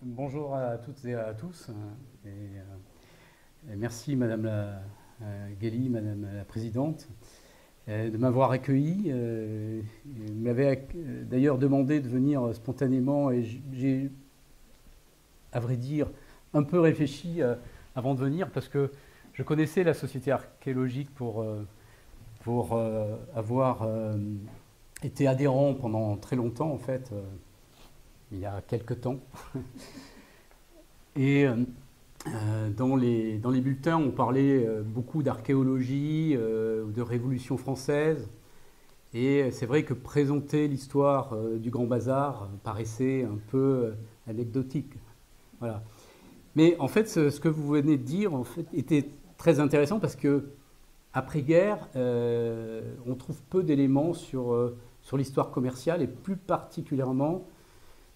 Bonjour à toutes et à tous. Et merci Madame Guély, Madame la Présidente, de m'avoir accueilli. Vous m'avez d'ailleurs demandé de venir spontanément et j'ai, à vrai dire, un peu réfléchi avant de venir parce que je connaissais la Société archéologique pour avoir été adhérent pendant très longtemps en fait. Il y a quelques temps. Et dans les bulletins, on parlait beaucoup d'archéologie, de Révolution française. Et c'est vrai que présenter l'histoire du Grand Bazar paraissait un peu anecdotique. Voilà. Mais en fait, ce que vous venez de dire en fait, était très intéressant parce que après-guerre, on trouve peu d'éléments sur l'histoire commerciale et plus particulièrement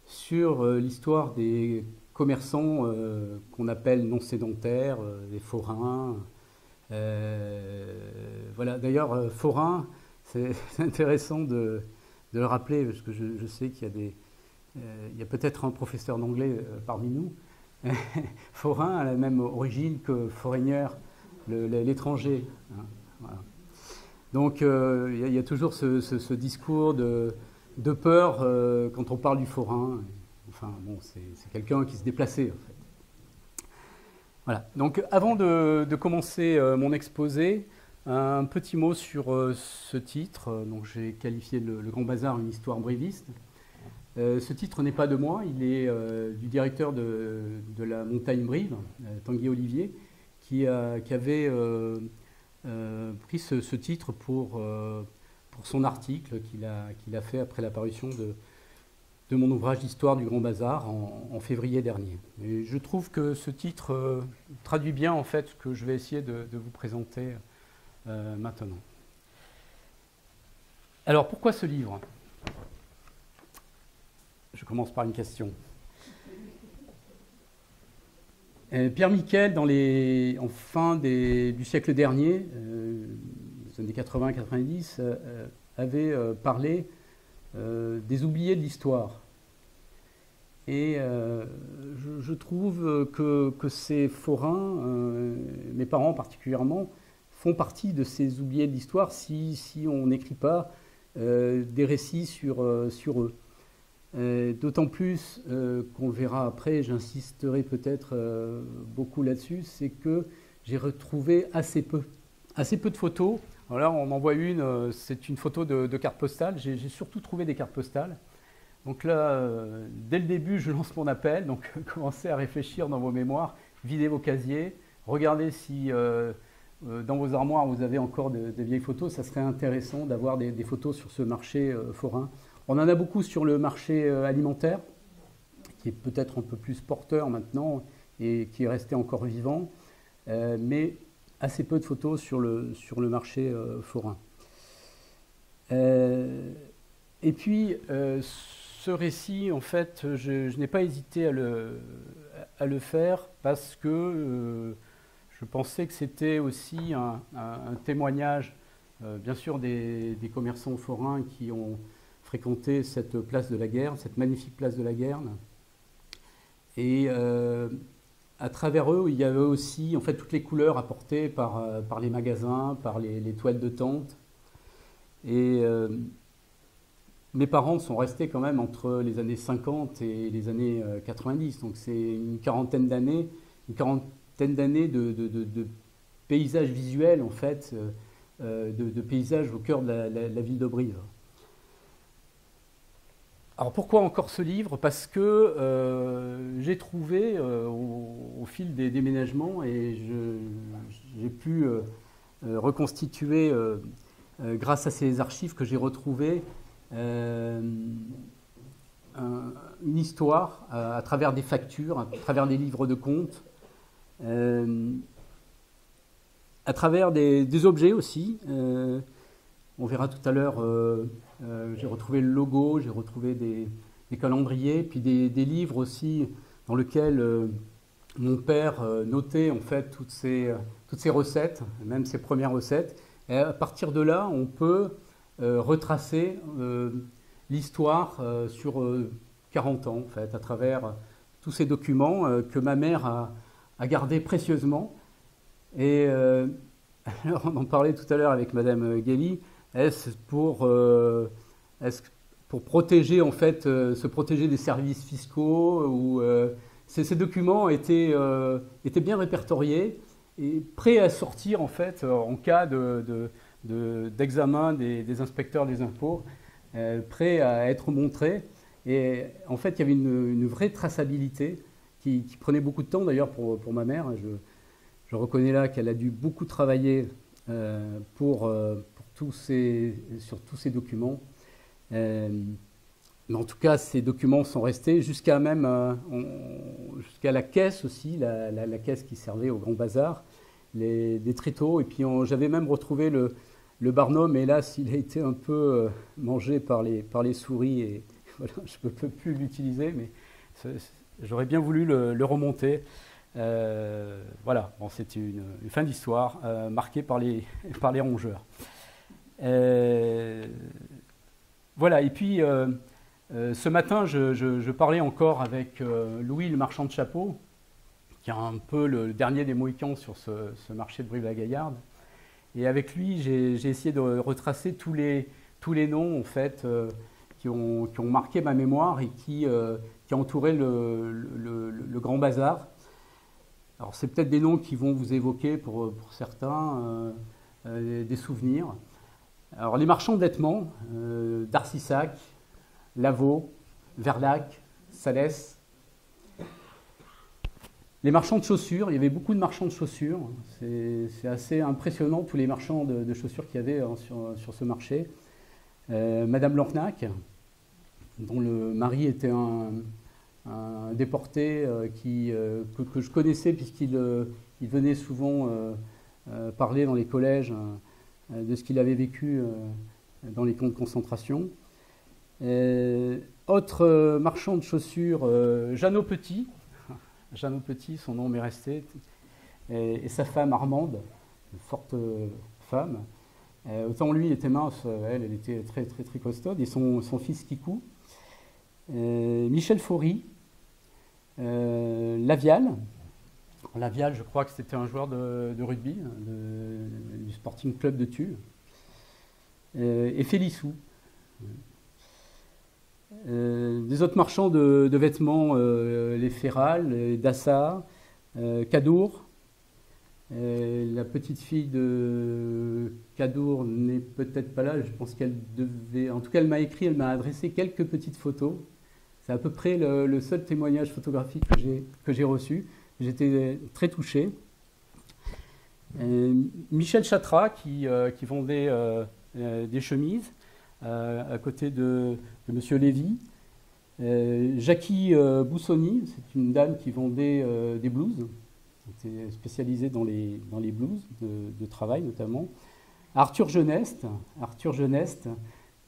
sur l'histoire des commerçants qu'on appelle non sédentaires, les forains. Voilà. D'ailleurs, forain, c'est intéressant de le rappeler, parce que je sais qu'il y a peut-être un professeur d'anglais parmi nous. Forain a la même origine que foreigner, l'étranger. Hein, voilà. Donc, il y a toujours ce discours de peur quand on parle du forain. Enfin, bon, c'est quelqu'un qui se déplaçait, en fait. Voilà. Donc, avant de commencer mon exposé, un petit mot sur ce titre. Donc, j'ai qualifié le Grand Bazar une histoire briviste. Ce titre n'est pas de moi, il est du directeur de la Montagne Brive, Tanguy Olivier, qui avait pris ce titre pour son article qu'il a fait après l'apparition de mon ouvrage d'histoire du Grand Bazar en février dernier. Et je trouve que ce titre traduit bien en fait ce que je vais essayer de vous présenter maintenant. Alors pourquoi ce livre ? Je commence par une question. Pierre Miquel, en fin du siècle dernier, les années 80-90, avait parlé des oubliés de l'histoire. Et je trouve que ces forains, mes parents particulièrement, font partie de ces oubliés de l'histoire si on n'écrit pas des récits sur eux. D'autant plus qu'on verra après, j'insisterai peut-être beaucoup là-dessus, c'est que j'ai retrouvé assez peu de photos. Alors là, on en voit une, c'est une photo de carte postale. J'ai surtout trouvé des cartes postales. Donc là, dès le début, je lance mon appel. Donc commencez à réfléchir dans vos mémoires, videz vos casiers, regardez si dans vos armoires vous avez encore des vieilles photos. Ça serait intéressant d'avoir des photos sur ce marché forain. On en a beaucoup sur le marché alimentaire, qui est peut-être un peu plus porteur maintenant et qui est resté encore vivant, mais assez peu de photos sur le marché forain. Et puis, ce récit, en fait, je n'ai pas hésité à le faire parce que je pensais que c'était aussi un témoignage, bien sûr, des commerçants forains qui ont fréquenté cette place de la Guerne, cette magnifique place de la Guerne. Et à travers eux, il y avait aussi en fait toutes les couleurs apportées par les magasins, par les toiles de tente. Et mes parents sont restés quand même entre les années 50 et les années 90. Donc c'est une quarantaine d'années de paysages visuels en fait, de paysages au cœur de la ville de Brive. Alors pourquoi encore ce livre ? Parce que j'ai trouvé au fil des déménagements et j'ai pu reconstituer grâce à ces archives que j'ai retrouvées une histoire à travers des factures, à travers des livres de comptes, à travers des objets aussi. On verra tout à l'heure, j'ai retrouvé le logo, j'ai retrouvé des calendriers, puis des livres aussi dans lesquels mon père notait en fait toutes ces recettes, même ses premières recettes. Et à partir de là, on peut retracer l'histoire sur 40 ans en fait, à travers tous ces documents que ma mère a gardés précieusement. Et alors on en parlait tout à l'heure avec Madame Guély, est-ce pour protéger, en fait, se protéger des services fiscaux ou ces documents étaient bien répertoriés et prêts à sortir, en fait, en cas d'examen des inspecteurs des impôts, prêts à être montrés. Et en fait, il y avait une vraie traçabilité qui prenait beaucoup de temps, d'ailleurs, pour ma mère. Je reconnais là qu'elle a dû beaucoup travailler sur tous ces documents. Mais en tout cas, ces documents sont restés jusqu'à la caisse aussi, la caisse qui servait au Grand Bazar, des tréteaux. Et puis j'avais même retrouvé le barnum, mais hélas, il a été un peu mangé par les souris et voilà, je ne peux plus l'utiliser, mais j'aurais bien voulu le remonter. Voilà, bon, c'était une fin d'histoire marquée par les rongeurs. Voilà, et puis ce matin, je parlais encore avec Louis, le marchand de chapeaux, qui est un peu le dernier des Mohicans sur ce marché de Brive-la-Gaillarde. Et avec lui, j'ai essayé de retracer tous les noms, en fait, qui ont marqué ma mémoire et qui entouraient le Grand Bazar. Alors, c'est peut-être des noms qui vont vous évoquer pour certains des souvenirs. Alors, les marchands de vêtements, d'Arcissac, Lavaux, Verlac, Salès. Les marchands de chaussures, il y avait beaucoup de marchands de chaussures. C'est assez impressionnant, tous les marchands de chaussures qu'il y avait sur ce marché. Madame Lornac, dont le mari était un déporté que je connaissais puisqu'il venait souvent parler dans les collèges de ce qu'il avait vécu dans les camps de concentration. Autre marchand de chaussures, Jeannot Petit. Jeannot Petit, son nom m'est resté, et sa femme Armande, une forte femme. Autant lui était mince, elle était très, très, très costaude, et son fils Kikou. Michel Faury, Lavial. Lavial, je crois que c'était un joueur de rugby, du Sporting Club de Tulle. Et Félissou. Des autres marchands de vêtements, les Ferral, les Dassa, Cadour. La petite fille de Cadour n'est peut-être pas là, je pense qu'elle devait... En tout cas, elle m'a écrit, elle m'a adressé quelques petites photos. C'est à peu près le seul témoignage photographique que j'ai reçu. J'étais très touché. Michel Chatra qui vendait des chemises à côté de M. Lévy. Jackie Boussoni, c'est une dame qui vendait des blouses. Elle était spécialisée dans les blouses de travail notamment. Arthur Geneste,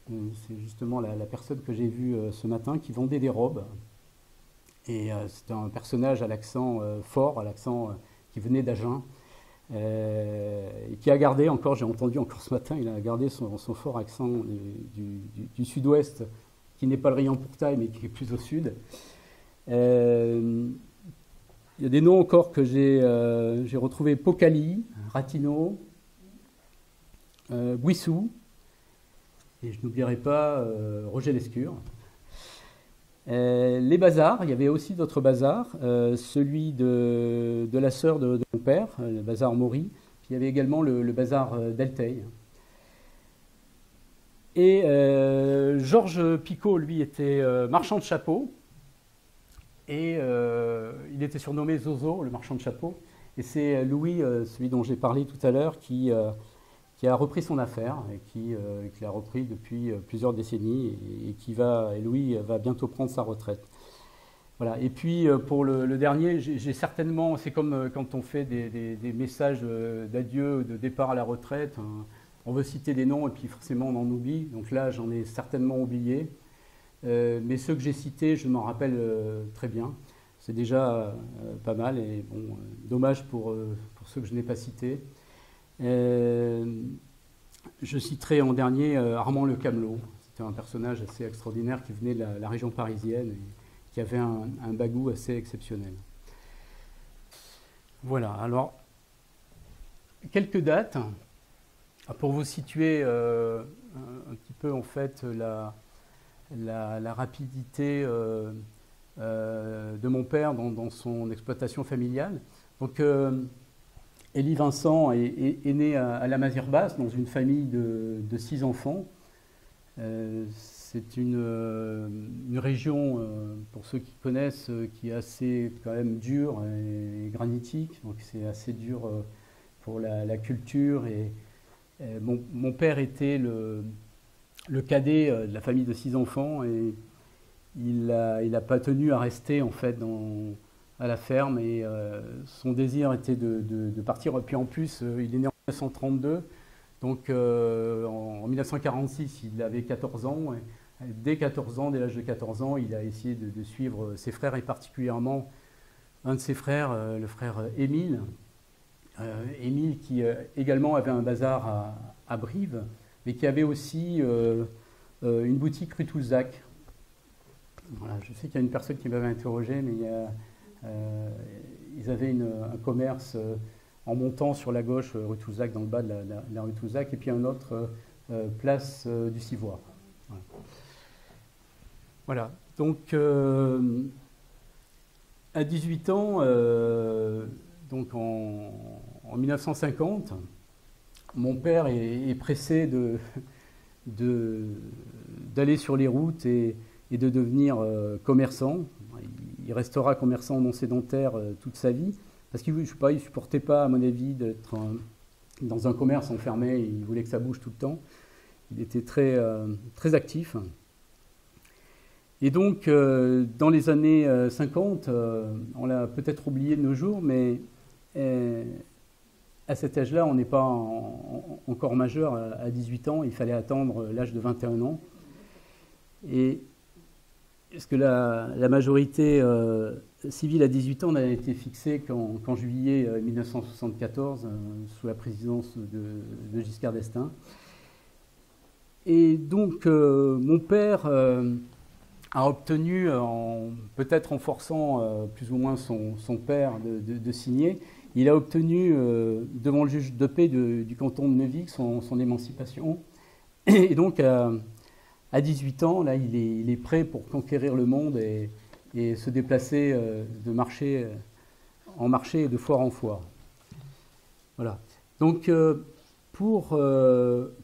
c'est justement la personne que j'ai vue ce matin qui vendait des robes. Et c'est un personnage à l'accent fort, à l'accent qui venait d'Agen, et qui a gardé encore, j'ai entendu encore ce matin, il a gardé son fort accent du sud-ouest, qui n'est pas le rayon Pourtail, mais qui est plus au sud. Il y a des noms encore que j'ai retrouvés: Pocali, Ratino, Bouissou, et je n'oublierai pas Roger Lescure. Les bazars, il y avait aussi d'autres bazars, celui de la sœur de mon père, le bazar Maury, puis il y avait également le bazar d'Elteil. Et Georges Picot, lui, était marchand de chapeaux, et il était surnommé Zozo, le marchand de chapeaux, et c'est Louis, celui dont j'ai parlé tout à l'heure, qui a repris son affaire et qui l'a repris depuis plusieurs décennies et Louis va bientôt prendre sa retraite. Voilà. Et puis pour le dernier, j'ai certainement, c'est comme quand on fait des messages d'adieu, de départ à la retraite, on veut citer des noms et puis forcément on en oublie. Donc là, j'en ai certainement oublié. Mais ceux que j'ai cités, je m'en rappelle très bien. C'est déjà pas mal et bon, dommage pour ceux que je n'ai pas cités. Je citerai en dernier Armand Le Camelot. C'était un personnage assez extraordinaire qui venait de la région parisienne et qui avait un bagou assez exceptionnel. Voilà, alors, quelques dates, pour vous situer un petit peu en fait la rapidité de mon père dans son exploitation familiale. Donc, Élie Vincent est né à la Mazires-Basses, dans une famille de 6 enfants. C'est une région, pour ceux qui connaissent, qui est assez quand même dure et granitique. Donc c'est assez dur pour la culture. Et mon père était le cadet de la famille de 6 enfants et il n'a pas tenu à rester en fait à la ferme. Et son désir était de partir. Et puis en plus, il est né en 1932. Donc en 1946, il avait 14 ans. Et dès 14 ans, dès l'âge de 14 ans, il a essayé de suivre ses frères et particulièrement un de ses frères, le frère Émile. Émile qui également avait un bazar à Brive, mais qui avait aussi une boutique rue Toulzac. Voilà, je sais qu'il y a une personne qui m'avait interrogé, mais ils avaient un commerce en montant sur la gauche, rue Toulzac, dans le bas de la rue Toulzac, et puis un autre, place du Civoire. Voilà. Voilà. Donc, à 18 ans, donc en 1950, mon père est pressé d'aller sur les routes et de devenir commerçant. Il restera commerçant non sédentaire toute sa vie. Parce qu'il ne supportait pas, à mon avis, d'être dans un commerce enfermé. Il voulait que ça bouge tout le temps. Il était très, très actif. Et donc, dans les années 50, on l'a peut-être oublié de nos jours, mais à cet âge-là, on n'est pas encore majeur à 18 ans. Il fallait attendre l'âge de 21 ans. Et est-ce que la majorité civile à 18 ans a été fixée qu'en juillet 1974, sous la présidence de Giscard d'Estaing. Et donc, mon père a obtenu, peut-être en forçant plus ou moins son père de signer, il a obtenu devant le juge de paix du canton de Neuvic son émancipation. Et donc, à 18 ans, là, il est prêt pour conquérir le monde et se déplacer de marché en marché et de foire en foire. Voilà. Donc, pour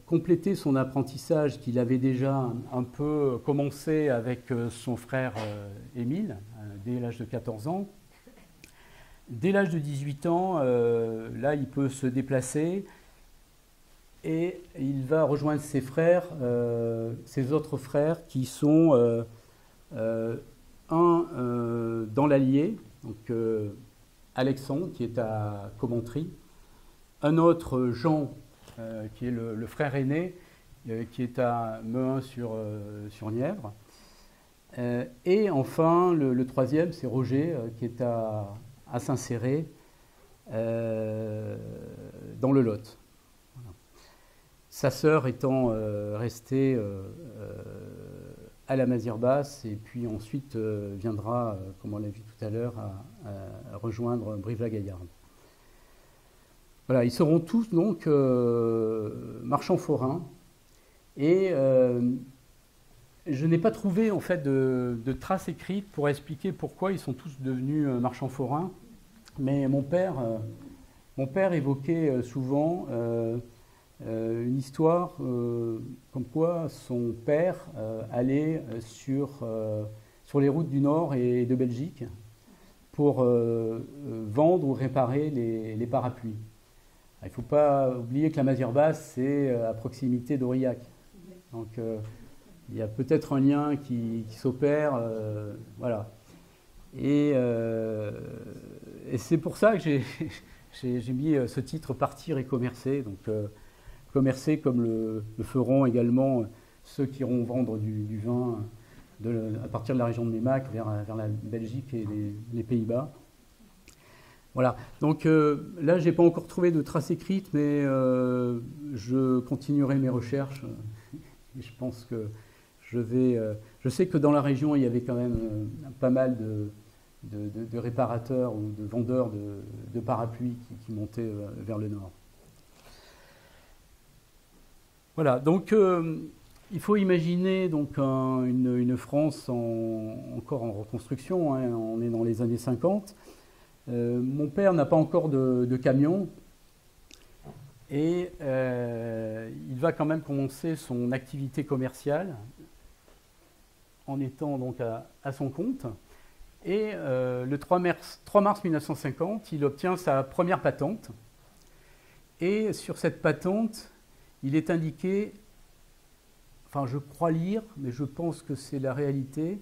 compléter son apprentissage qu'il avait déjà un peu commencé avec son frère Émile, dès l'âge de 14 ans, dès l'âge de 18 ans, là, il peut se déplacer et il va rejoindre ses frères, ses autres frères qui sont un dans l'Allier, donc Alexandre qui est à Commentry, un autre Jean qui est le frère aîné qui est à Mehun-sur-Nièvre, et enfin le troisième c'est Roger qui est à Saint-Céré dans le Lot. Voilà. Sa sœur étant restée à la Mazires-Basses et puis ensuite viendra, comme on l'a vu tout à l'heure, à rejoindre Brive-la-Gaillarde. Voilà, ils seront tous donc marchands forains et je n'ai pas trouvé en fait de traces écrites pour expliquer pourquoi ils sont tous devenus marchands forains, mais mon père évoquait souvent une histoire comme quoi son père allait sur les routes du Nord et de Belgique pour vendre ou réparer les parapluies. Il ne faut pas oublier que la Mazires-Basses, c'est à proximité d'Aurillac. Donc il y a peut-être un lien qui s'opère. Voilà. Et c'est pour ça que j'ai mis ce titre « Partir et commercer ». Donc commercer comme le feront également ceux qui iront vendre du vin à partir de la région de Meymac vers la Belgique et les Pays-Bas. Voilà, donc là, je n'ai pas encore trouvé de traces écrites, mais je continuerai mes recherches. Et je pense que Je sais que dans la région, il y avait quand même pas mal de réparateurs ou de vendeurs de parapluies qui montaient vers le nord. Voilà, donc il faut imaginer donc une France encore en reconstruction, hein, on est dans les années 50. Mon père n'a pas encore de camion et il va quand même commencer son activité commerciale en étant donc à son compte. Et le 3 mars 1950, il obtient sa première patente. Et sur cette patente, il est indiqué, enfin je crois lire, mais je pense que c'est la réalité,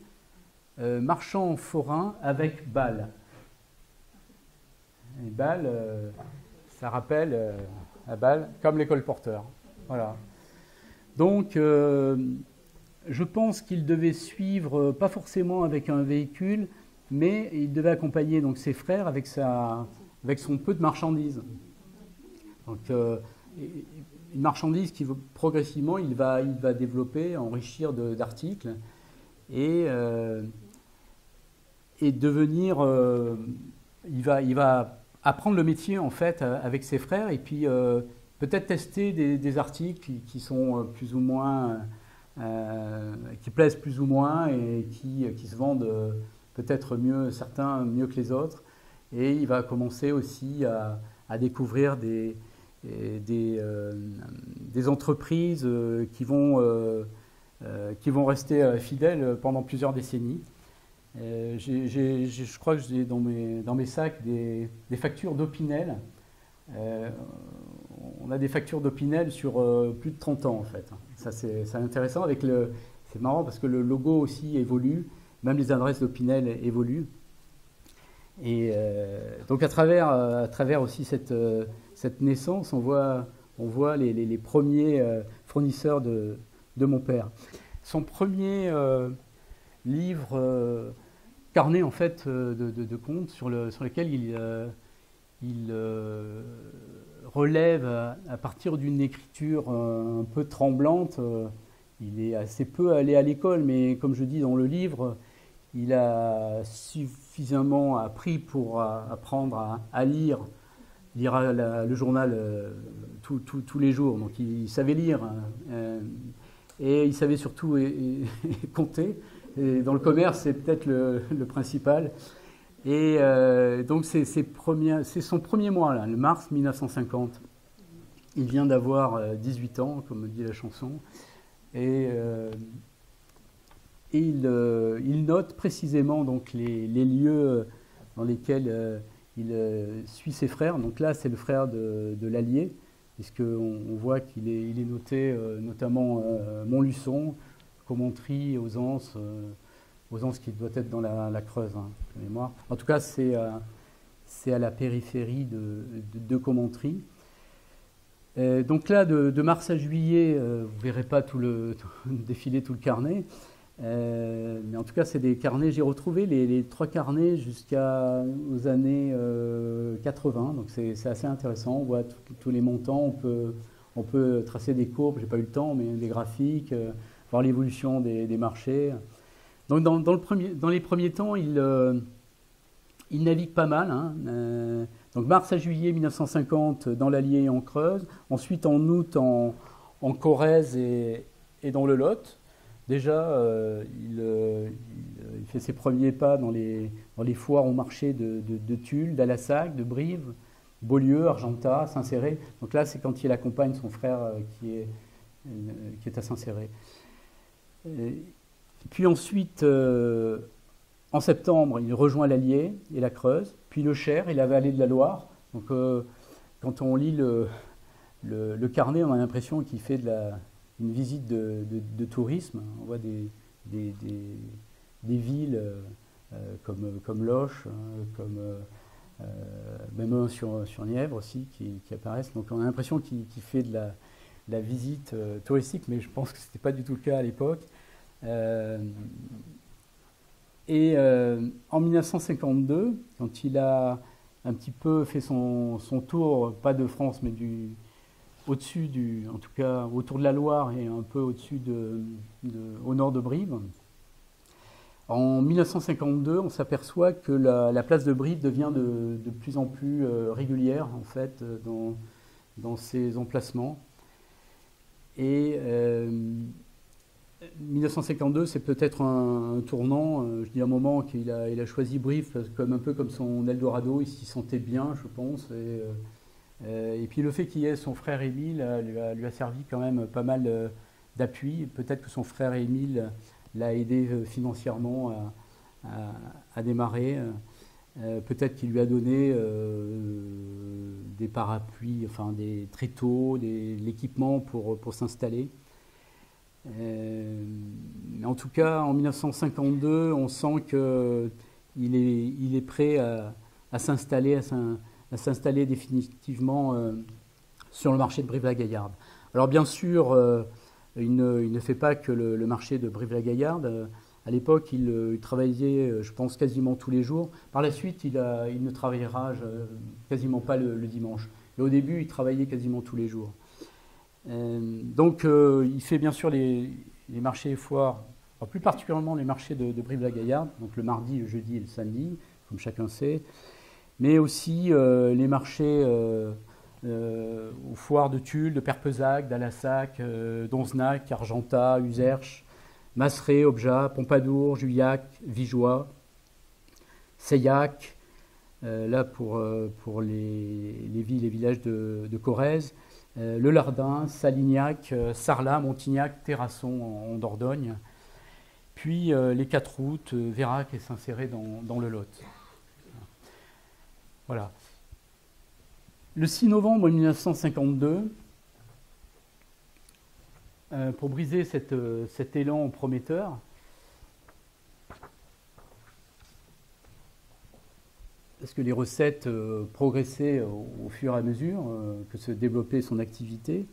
marchand forain avec balle. Et balle, ça rappelle la balle, comme les colporteurs. Voilà. Donc, je pense qu'il devait suivre, pas forcément avec un véhicule, mais il devait accompagner donc ses frères avec son peu de marchandises. Donc, une marchandise qui progressivement il va développer, enrichir d'articles et devenir. Il va apprendre le métier en fait avec ses frères et puis peut-être tester des articles qui sont plus ou moins qui plaisent plus ou moins et qui se vendent peut-être mieux, certains mieux que les autres. Et il va commencer aussi à découvrir des entreprises qui vont rester fidèles pendant plusieurs décennies. Je crois que j'ai dans mes sacs des factures d'Opinel. On a des factures d'Opinel sur plus de 30 ans en fait. Ça c'est intéressant. C'est marrant parce que le logo aussi évolue, même les adresses d'Opinel évoluent. Et donc à travers aussi cette naissance, on voit les premiers fournisseurs de mon père. Son premier livre carnet en fait de contes sur lequel il relève à partir d'une écriture un peu tremblante. Il est assez peu allé à l'école, mais comme je dis dans le livre, il a suffisamment appris pour apprendre à lire le journal tous les jours. Donc il savait lire et il savait surtout compter. Et dans le commerce, c'est peut-être le principal. Et donc c'est son premier mois, là, le mars 1950. Il vient d'avoir 18 ans, comme dit la chanson. Et il note précisément donc, les lieux dans lesquels il suit ses frères. Donc là, c'est le frère de l'Allier, puisqu'on voit qu'il est noté notamment Montluçon, Commentry, aux Anses qui doit être dans la Creuse, hein, de mémoire. En tout cas, c'est à la périphérie de Commentry. Donc là, de mars à juillet, vous ne verrez pas défiler tout le carnet. Mais en tout cas, c'est des carnets. J'ai retrouvé les 3 carnets jusqu'aux années 80. Donc c'est assez intéressant. On voit tous les montants. On peut tracer des courbes. J'ai pas eu le temps, mais des graphiques, voir l'évolution des marchés. Donc dans les premiers temps, il navigue pas mal. Hein. Donc mars à juillet 1950 dans l'Allier et en Creuse. Ensuite en août en Corrèze et dans le Lot. Déjà, il fait ses premiers pas dans les foires au marché de Tulle, d'Alassac, de Brive, Beaulieu, Argentat, Saint-Céré. Donc là, c'est quand il accompagne son frère qui est à Saint-Céré. Puis ensuite, en septembre, il rejoint l'Allier et la Creuse, puis le Cher et la vallée de la Loire. Donc quand on lit le carnet, on a l'impression qu'il fait une visite de tourisme. On voit des villes comme Loches, comme même sur Nièvre aussi qui apparaissent. Donc on a l'impression qu'il fait de la visite touristique, mais je pense que ce n'était pas du tout le cas à l'époque. En 1952, quand il a un petit peu fait son tour, pas de France, mais au-dessus en tout cas autour de la Loire et un peu au-dessus au nord de Brive. En 1952, on s'aperçoit que la place de Brive devient de plus en plus régulière en fait dans ses emplacements. Et 1952, c'est peut-être un tournant. Je dis un moment qu'il a choisi Brive comme un peu comme son Eldorado. Il s'y sentait bien, je pense. Et puis le fait qu'il y ait son frère Émile lui a servi quand même pas mal d'appui. Peut-être que son frère Émile l'a aidé financièrement à démarrer. Peut-être qu'il lui a donné des parapluies, enfin des tréteaux, l'équipement pour s'installer. En tout cas, en 1952, on sent qu'il est prêt à s'installer définitivement sur le marché de Brive-la-Gaillarde. Alors bien sûr, il ne fait pas que le marché de Brive-la-Gaillarde. À l'époque, il travaillait, je pense, quasiment tous les jours. Par la suite, il ne travaillera quasiment pas le dimanche. Mais au début, il travaillait quasiment tous les jours. Donc, il fait bien sûr les marchés et foires, enfin, plus particulièrement les marchés de Brive-la-Gaillarde, donc le mardi, le jeudi et le samedi, comme chacun sait, mais aussi les marchés aux foires de Tulle, de Perpezac, d'Alassac, d'Onzenac, Argentat, Uzerche, Masseret, Objat, Pompadour, Juillac, Vigeois, Seillac, là pour les villes et villages de Corrèze, Le Lardin, Salignac, Sarlat, Montignac, Terrasson en Dordogne, puis les 4 routes, Vérac et Saint-Céré dans le Lot. Voilà. Le 6 novembre 1952, pour briser cet élan prometteur, parce que les recettes progressaient au fur et à mesure que se développait son activité.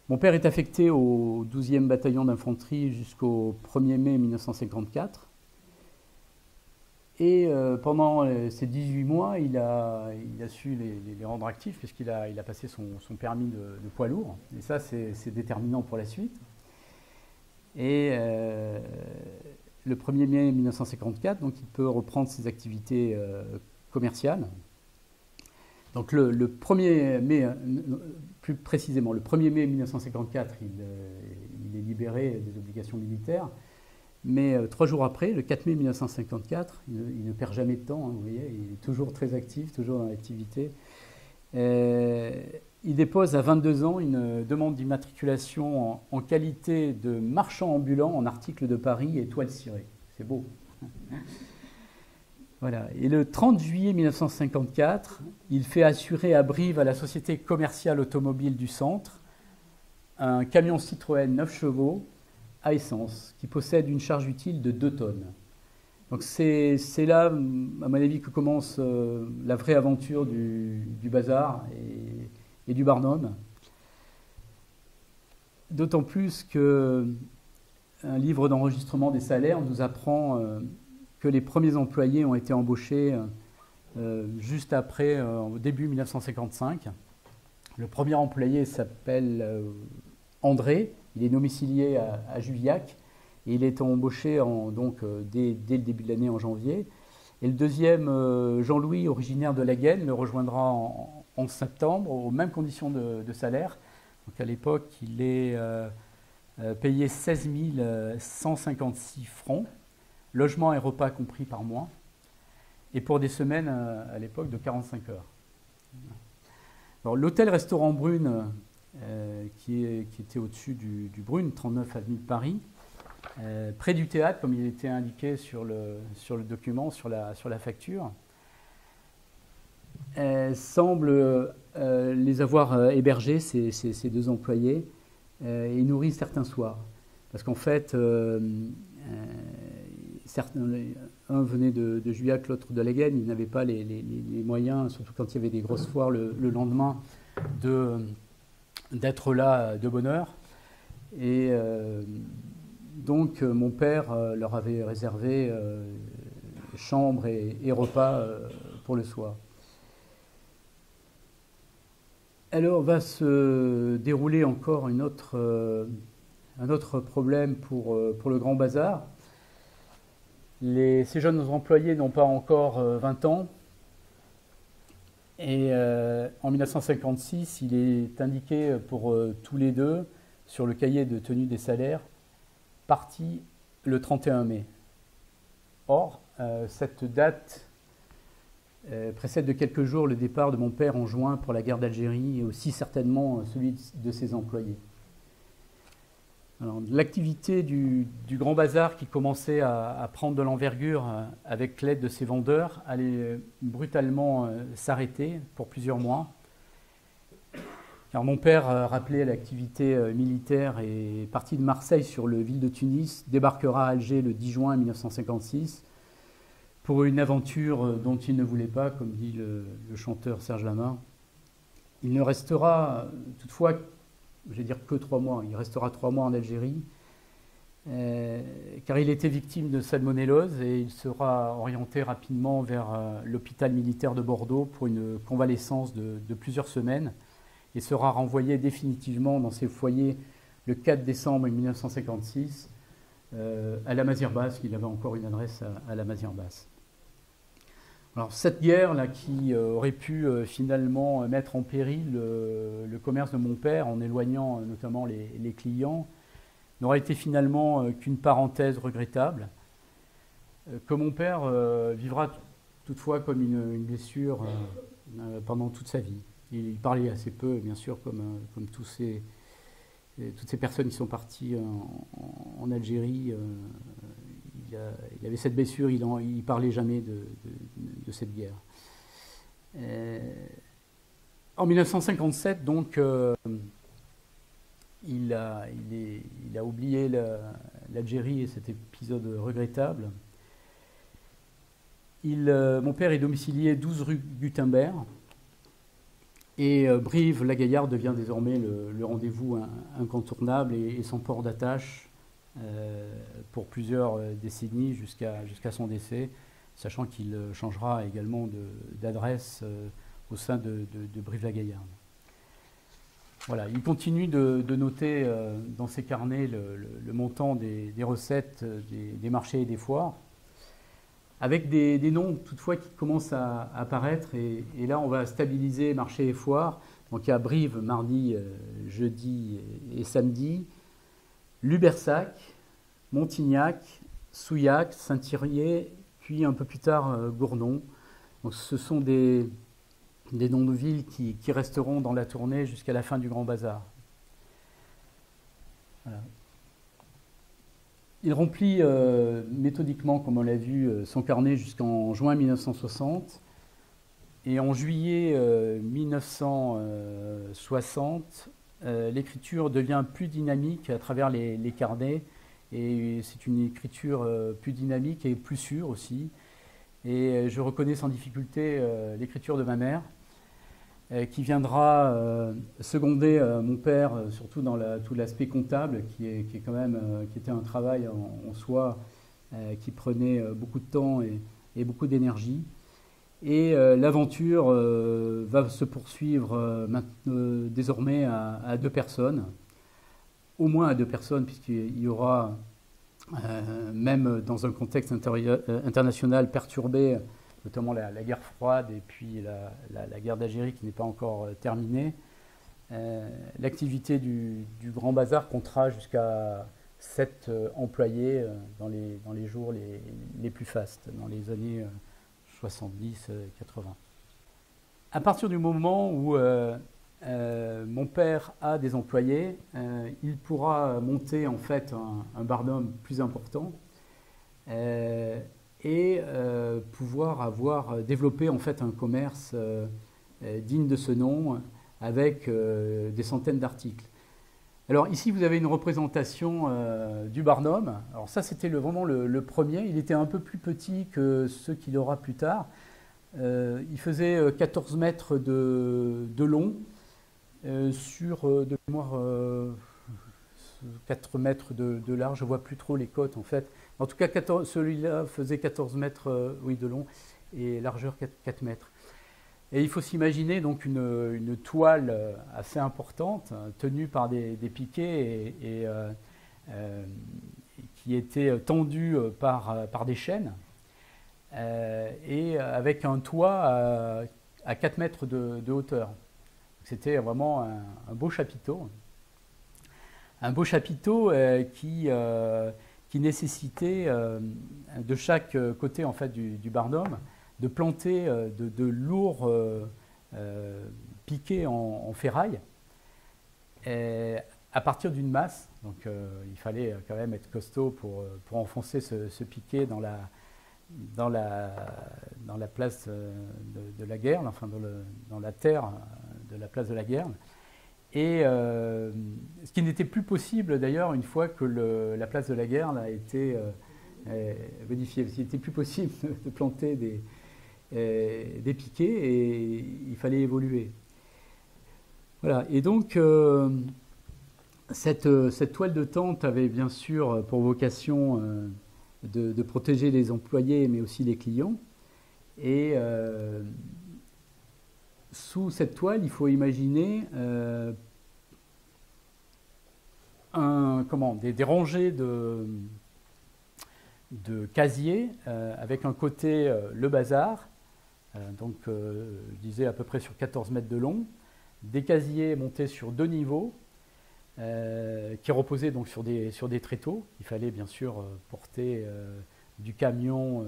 Mon père est affecté au 12e bataillon d'infanterie jusqu'au 1er mai 1954. Et pendant ces 18 mois, il a su les rendre actifs puisqu'il a passé son permis de poids lourd. Et ça, c'est déterminant pour la suite. Et le 1er mai 1954, donc, il peut reprendre ses activités commerciales. Donc le 1er mai, plus précisément, le 1er mai 1954, il est libéré des obligations militaires. Mais 3 jours après, le 4 mai 1954, il ne perd jamais de temps, hein, vous voyez, il est toujours très actif, toujours dans l'activité. Il dépose à 22 ans une demande d'immatriculation en qualité de marchand ambulant en articles de Paris et toile cirée. C'est beau. Voilà. Et le 30 juillet 1954, il fait assurer à Brive à la Société commerciale automobile du Centre un camion Citroën 9 chevaux à essence, qui possède une charge utile de 2 tonnes. Donc c'est là, à mon avis, que commence la vraie aventure du bazar et du barnum. D'autant plus qu'un livre d'enregistrement des salaires nous apprend que les premiers employés ont été embauchés juste après, au début 1955. Le premier employé s'appelle André. Il est domicilié à Juillac et il est embauché dès le début de l'année en janvier. Et le deuxième, Jean-Louis, originaire de La Gaine, le rejoindra en septembre aux mêmes conditions de salaire. Donc à l'époque, il est payé 16 156 francs, logement et repas compris par mois, et pour des semaines à l'époque de 45 heures. Alors, l'hôtel-restaurant Brune, qui était au-dessus du Brune, 39 avenue de Paris, près du théâtre, comme il était indiqué sur le document, sur la facture, semble les avoir hébergés, ces 2 employés, et nourris certains soirs. Parce qu'en fait, un venait de Juillac, l'autre de La Gaine, ils n'avaient pas les moyens, surtout quand il y avait des grosses foires le lendemain, d'être là de bonne heure. Et donc mon père leur avait réservé chambre et repas pour le soir. Alors va se dérouler encore un autre problème pour le Grand Bazar. Ces jeunes employés n'ont pas encore 20 ans. Et en 1956, il est indiqué pour tous les deux, sur le cahier de tenue des salaires, parti le 31 mai. Or, cette date précède de quelques jours le départ de mon père en juin pour la guerre d'Algérie et aussi certainement celui de ses employés. L'activité du Grand Bazar qui commençait à prendre de l'envergure avec l'aide de ses vendeurs allait brutalement s'arrêter pour plusieurs mois. Car mon père, rappelé à l'activité militaire, est parti de Marseille sur le ville de Tunis, débarquera à Alger le 10 juin 1956 pour une aventure dont il ne voulait pas, comme dit le chanteur Serge Lama. Il ne restera toutefois, je vais dire que 3 mois, il restera 3 mois en Algérie, car il était victime de salmonellose et il sera orienté rapidement vers l'hôpital militaire de Bordeaux pour une convalescence de plusieurs semaines et sera renvoyé définitivement dans ses foyers le 4 décembre 1956 à la Mazière-Basse. Il avait encore une adresse à la Mazière-Basse. Alors cette guerre-là qui aurait pu finalement mettre en péril le commerce de mon père en éloignant notamment les clients, n'aura été finalement qu'une parenthèse regrettable, que mon père vivra toutefois comme une blessure pendant toute sa vie. Il parlait assez peu, bien sûr, comme toutes ces personnes qui sont parties en Algérie. Il avait cette blessure, il ne parlait jamais de cette guerre. En 1957, donc, il a oublié l'Algérie et cet épisode regrettable. Mon père est domicilié 12 rue Gutenberg. Et Brive-la-Gaillarde devient désormais le rendez-vous incontournable et son port d'attache pour plusieurs décennies jusqu'à son décès, sachant qu'il changera également d'adresse au sein de Brive-la-Gaillarde. Voilà, il continue de noter dans ses carnets le montant des recettes des marchés et des foires, avec des noms toutefois qui commencent à apparaître. Et là, on va stabiliser marché et foire. Donc il y a Brive, mardi, jeudi et samedi, Lubersac, Montignac, Souillac, Saint-Thirier, puis un peu plus tard Gourdon. Donc ce sont des noms de villes qui resteront dans la tournée jusqu'à la fin du Grand Bazar. Voilà. Il remplit méthodiquement, comme on l'a vu, son carnet jusqu'en juin 1960. Et en juillet 1960, l'écriture devient plus dynamique à travers les carnets. Et c'est une écriture plus dynamique et plus sûre aussi. Et je reconnais sans difficulté l'écriture de ma mère, qui viendra seconder mon père, surtout dans tout l'aspect comptable, qui était un travail en soi qui prenait beaucoup de temps et beaucoup d'énergie. Et l'aventure va se poursuivre désormais à 2 personnes, au moins à 2 personnes, puisqu'il y aura, même dans un contexte international perturbé, notamment la guerre froide et puis la guerre d'Algérie qui n'est pas encore terminée, l'activité du Grand Bazar comptera jusqu'à 7 employés dans les jours les plus fastes, dans les années 70-80. À partir du moment où mon père a des employés, il pourra monter en fait un barnum plus important et pouvoir développer en fait un commerce digne de ce nom avec des centaines d'articles. Alors ici vous avez une représentation du barnum. Alors ça c'était vraiment le premier, il était un peu plus petit que ceux qu'il aura plus tard. Il faisait 14 mètres de long sur de mémoire 4 mètres de large, je ne vois plus trop les côtes en fait. En tout cas, celui-là faisait 14 mètres de long et largeur 4 mètres. Et il faut s'imaginer donc une toile assez importante, tenue par des piquets et qui était tendue par des chaînes, et avec un toit à 4 mètres de hauteur. C'était vraiment un beau chapiteau. Un beau chapiteau qui nécessitait de chaque côté en fait, du barnum de planter de lourds piquets en ferraille à partir d'une masse. Donc il fallait quand même être costaud pour enfoncer ce piquet dans la place de la Guerle, enfin dans la terre de la place de la Guerle. Et ce qui n'était plus possible d'ailleurs une fois que la place de la Guerle a été modifiée. Il n'était plus possible de planter des piquets et il fallait évoluer. Voilà. Et donc cette toile de tente avait bien sûr pour vocation de protéger les employés mais aussi les clients. Et sous cette toile, il faut imaginer des rangées de casiers avec un côté le bazar, donc je disais à peu près sur 14 mètres de long, des casiers montés sur 2 niveaux qui reposaient donc sur des tréteaux. Il fallait bien sûr porter du camion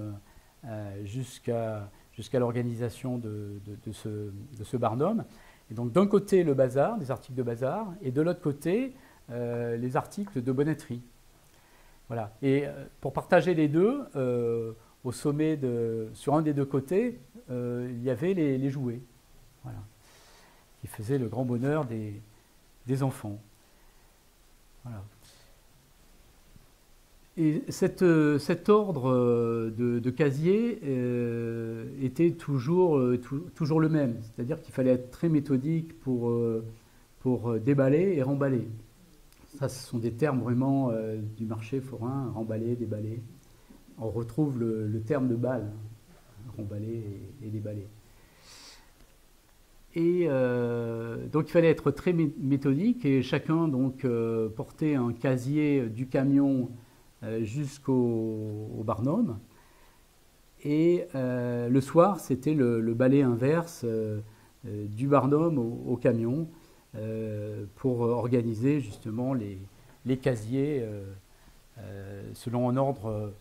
jusqu'à l'organisation de ce barnum. Et donc d'un côté le bazar, des articles de bazar, et de l'autre côté les articles de bonneterie. Voilà. Et pour partager les deux, au sommet, sur un des deux côtés, il y avait les jouets, voilà, qui faisaient le grand bonheur des enfants. Voilà. Et cet ordre de casier était toujours le même, c'est-à-dire qu'il fallait être très méthodique pour déballer et remballer. Ça, ce sont des termes vraiment du marché forain, remballer, déballer. On retrouve le terme de balle, remballer et déballer. Et donc il fallait être très méthodique et chacun donc portait un casier du camion jusqu'au barnum. Et le soir, c'était le balai inverse du barnum au camion pour organiser justement les casiers selon un ordre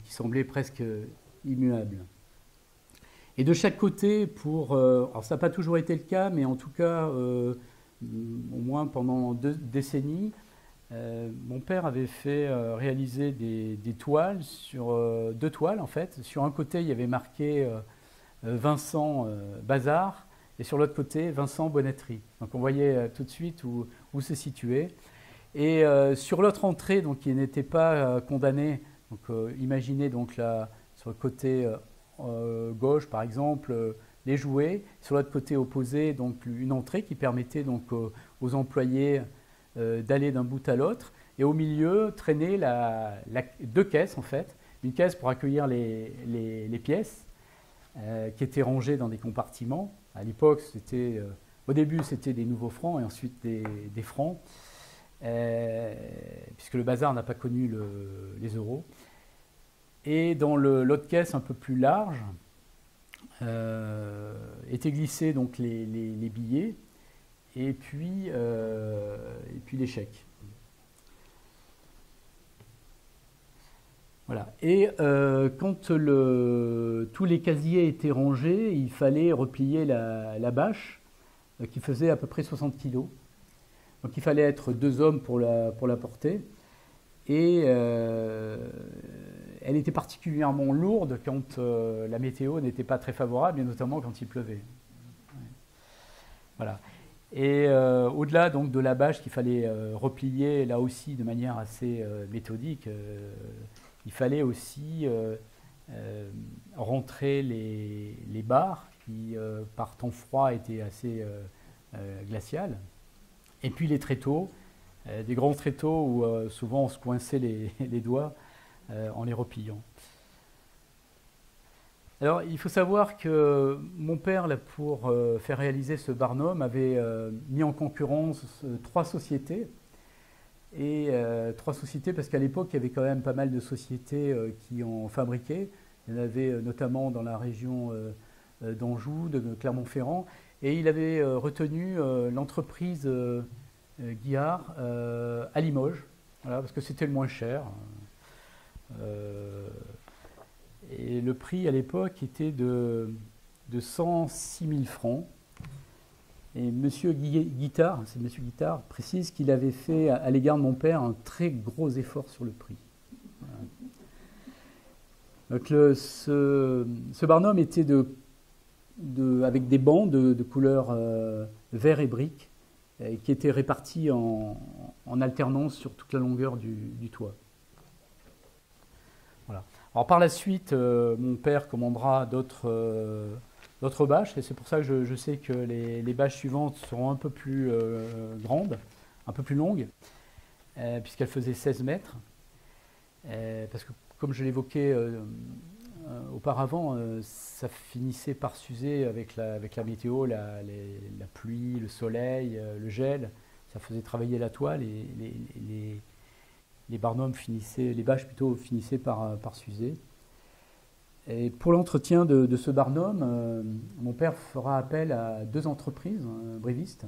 qui semblait presque immuable. Et de chaque côté, alors ça n'a pas toujours été le cas, mais en tout cas, au moins pendant 2 décennies, mon père avait fait réaliser des toiles, sur 2 toiles en fait. Sur un côté, il y avait marqué Vincent Bazar, et sur l'autre côté, Vincent Bonneterie. Donc on voyait tout de suite où se situait. Et sur l'autre entrée, donc, qui n'était pas condamnée, donc imaginez donc là, sur le côté gauche par exemple, les jouets. Sur l'autre côté opposé, donc une entrée qui permettait donc aux employés d'aller d'un bout à l'autre. Et au milieu, traînaient 2 caisses en fait. Une caisse pour accueillir les pièces qui étaient rangées dans des compartiments. À l'époque, au début, c'était des nouveaux francs et ensuite des francs, puisque le bazar n'a pas connu les euros. Et dans l'autre caisse un peu plus large, étaient glissés donc les billets et puis les chèques. Voilà. Et quand tous les casiers étaient rangés, il fallait replier la bâche qui faisait à peu près 60 kg. Donc il fallait être 2 hommes pour la porter. Et elle était particulièrement lourde quand la météo n'était pas très favorable, et notamment quand il pleuvait. Voilà. Et au-delà donc de la bâche qu'il fallait replier là aussi de manière assez méthodique, il fallait aussi rentrer les barres qui, par temps froid, étaient assez glaciales. Et puis les tréteaux, des grands tréteaux où souvent on se coinçait les doigts en les repliant. Alors, il faut savoir que mon père, là, pour faire réaliser ce Barnum, avait mis en concurrence trois sociétés. Et trois sociétés, parce qu'à l'époque, il y avait quand même pas mal de sociétés qui en fabriquaient. Il y en avait notamment dans la région d'Anjou, de Clermont-Ferrand. Et il avait retenu l'entreprise Guillard à Limoges, voilà, parce que c'était le moins cher. Euh, et le prix à l'époque était de 106 000 francs. Et Monsieur Guittard, c'est Monsieur Guittard, précise qu'il avait fait à l'égard de mon père un très gros effort sur le prix. Voilà. Donc ce Barnum était avec des bancs de couleur vert et brique qui étaient répartis en alternance sur toute la longueur du toit. Voilà. Alors par la suite, mon père commandera d'autres bâches, et c'est pour ça que je sais que les bâches suivantes seront un peu plus grandes, un peu plus longues, puisqu'elles faisaient 16 mètres. Parce que, comme je l'évoquais auparavant, ça finissait par s'user avec la météo, la pluie, le soleil, le gel. Ça faisait travailler la toile et les Barnum les bâches plutôt finissaient par s'user. Et pour l'entretien de ce Barnum, mon père fera appel à deux entreprises brévistes,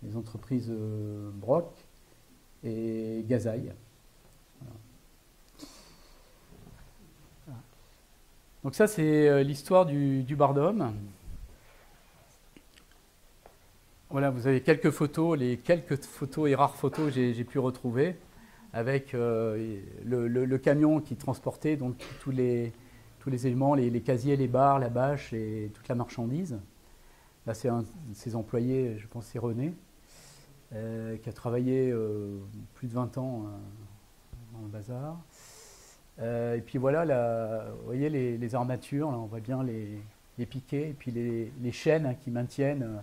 les entreprises Brock et Gazaille. Voilà. Donc ça, c'est l'histoire du Barnum. Voilà, vous avez quelques photos, les quelques photos et rares photos que j'ai pu retrouver, avec le camion qui transportait donc tous les éléments, les casiers, les barres, la bâche et toute la marchandise. Là, c'est un de ses employés, je pense c'est René, qui a travaillé plus de 20 ans dans le bazar. Et puis voilà, là, vous voyez les armatures, là, on voit bien les piquets, et puis les chaînes hein, qui maintiennent,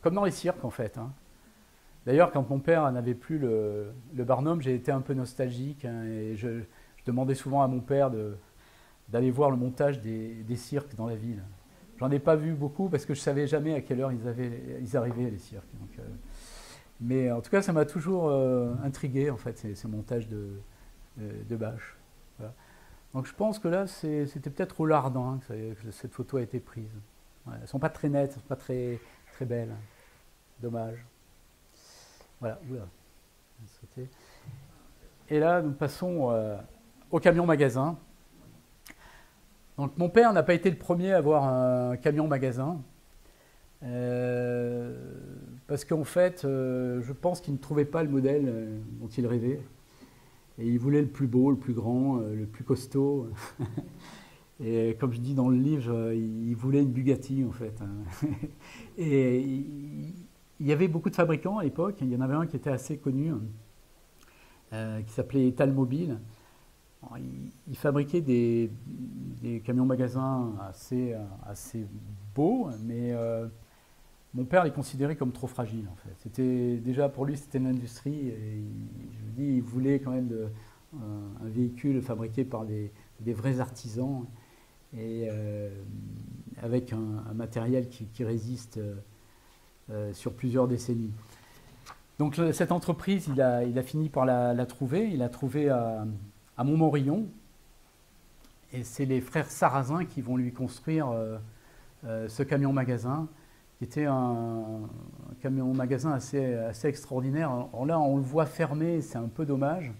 comme dans les cirques en fait. Hein. D'ailleurs, quand mon père n'avait plus le Barnum, j'ai été un peu nostalgique, hein, et je demandais souvent à mon père d'aller voir le montage des cirques dans la ville. J'en ai pas vu beaucoup parce que je savais jamais à quelle heure ils arrivaient les cirques. Donc, mais en tout cas, ça m'a toujours intrigué en fait ces montages de bâches. Voilà. Donc je pense que là, c'était peut-être au Lardin hein, que cette photo a été prise. Ouais, elles sont pas très nettes, elles sont pas très très belles. Dommage. Voilà. Oula. Et là, nous passons au camion magasin. Donc mon père n'a pas été le premier à avoir un camion magasin, parce qu'en fait, je pense qu'il ne trouvait pas le modèle dont il rêvait. Et il voulait le plus beau, le plus grand, le plus costaud. Et comme je dis dans le livre, il voulait une Bugatti en fait. Et il y avait beaucoup de fabricants à l'époque. Il y en avait un qui était assez connu, qui s'appelait Talmobile. Il fabriquait des camions magasins assez beaux, mais mon père les considérait comme trop fragiles en fait. Déjà pour lui c'était une industrie et je vous dis il voulait quand même un véhicule fabriqué par des vrais artisans et avec un matériel qui résiste sur plusieurs décennies. Donc cette entreprise il a fini par la trouver. Il l'a trouvée à Montmorillon, et c'est les frères Sarrazin qui vont lui construire ce camion-magasin, qui était un camion-magasin assez extraordinaire. Alors là, on le voit fermé, c'est un peu dommage.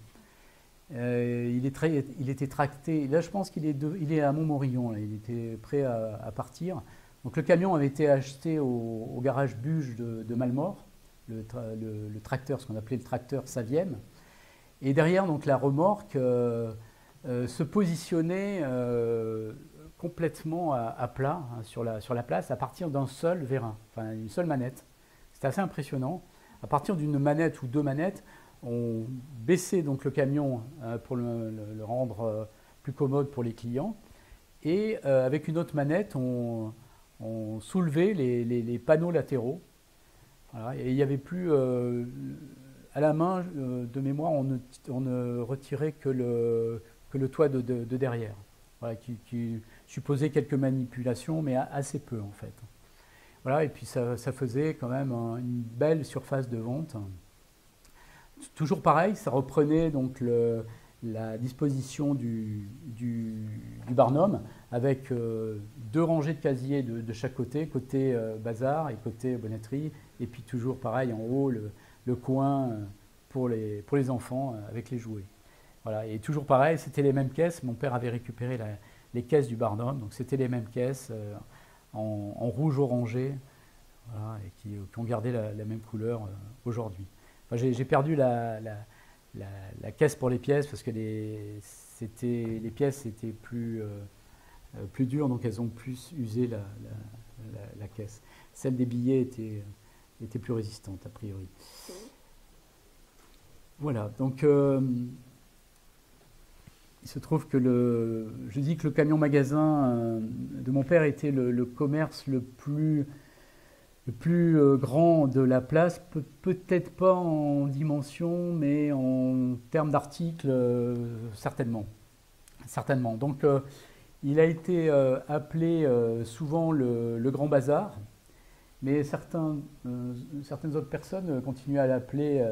Il était tracté, là je pense qu'il est à Montmorillon, là, il était prêt à partir. Donc le camion avait été acheté au garage Buge de Malmort, le tracteur, ce qu'on appelait le tracteur Savième. Et derrière, donc, la remorque se positionnait complètement à plat hein, sur la place à partir d'un seul vérin, enfin une seule manette. C'était assez impressionnant. À partir d'une manette ou deux manettes, on baissait donc le camion pour le rendre plus commode pour les clients. Et avec une autre manette, on soulevait les panneaux latéraux. Voilà, et il n'y avait plus... à la main, de mémoire, on ne retirait que le toit de derrière. voilà, qui supposait quelques manipulations, mais assez peu en fait. Voilà, et puis ça faisait quand même une belle surface de vente. Toujours pareil, ça reprenait donc la disposition du barnum avec 2 rangées de casiers de chaque côté bazar et côté bonneterie, et puis toujours pareil en haut le coin pour les enfants avec les jouets. Voilà, et toujours pareil, c'était les mêmes caisses. Mon père avait récupéré les caisses du barnum, donc c'était les mêmes caisses en rouge orangé, voilà, et qui ont gardé la même couleur aujourd'hui. Enfin, j'ai perdu la caisse pour les pièces parce que les pièces étaient plus dures, donc elles ont plus usé la caisse. Celle des billets était plus résistante a priori. Voilà, donc il se trouve que je dis que le camion magasin de mon père était le commerce le plus grand de la place, peut-être pas en dimension, mais en termes d'articles, certainement. Donc, il a été appelé souvent le Grand Bazar, mais certaines autres personnes continuent à l'appeler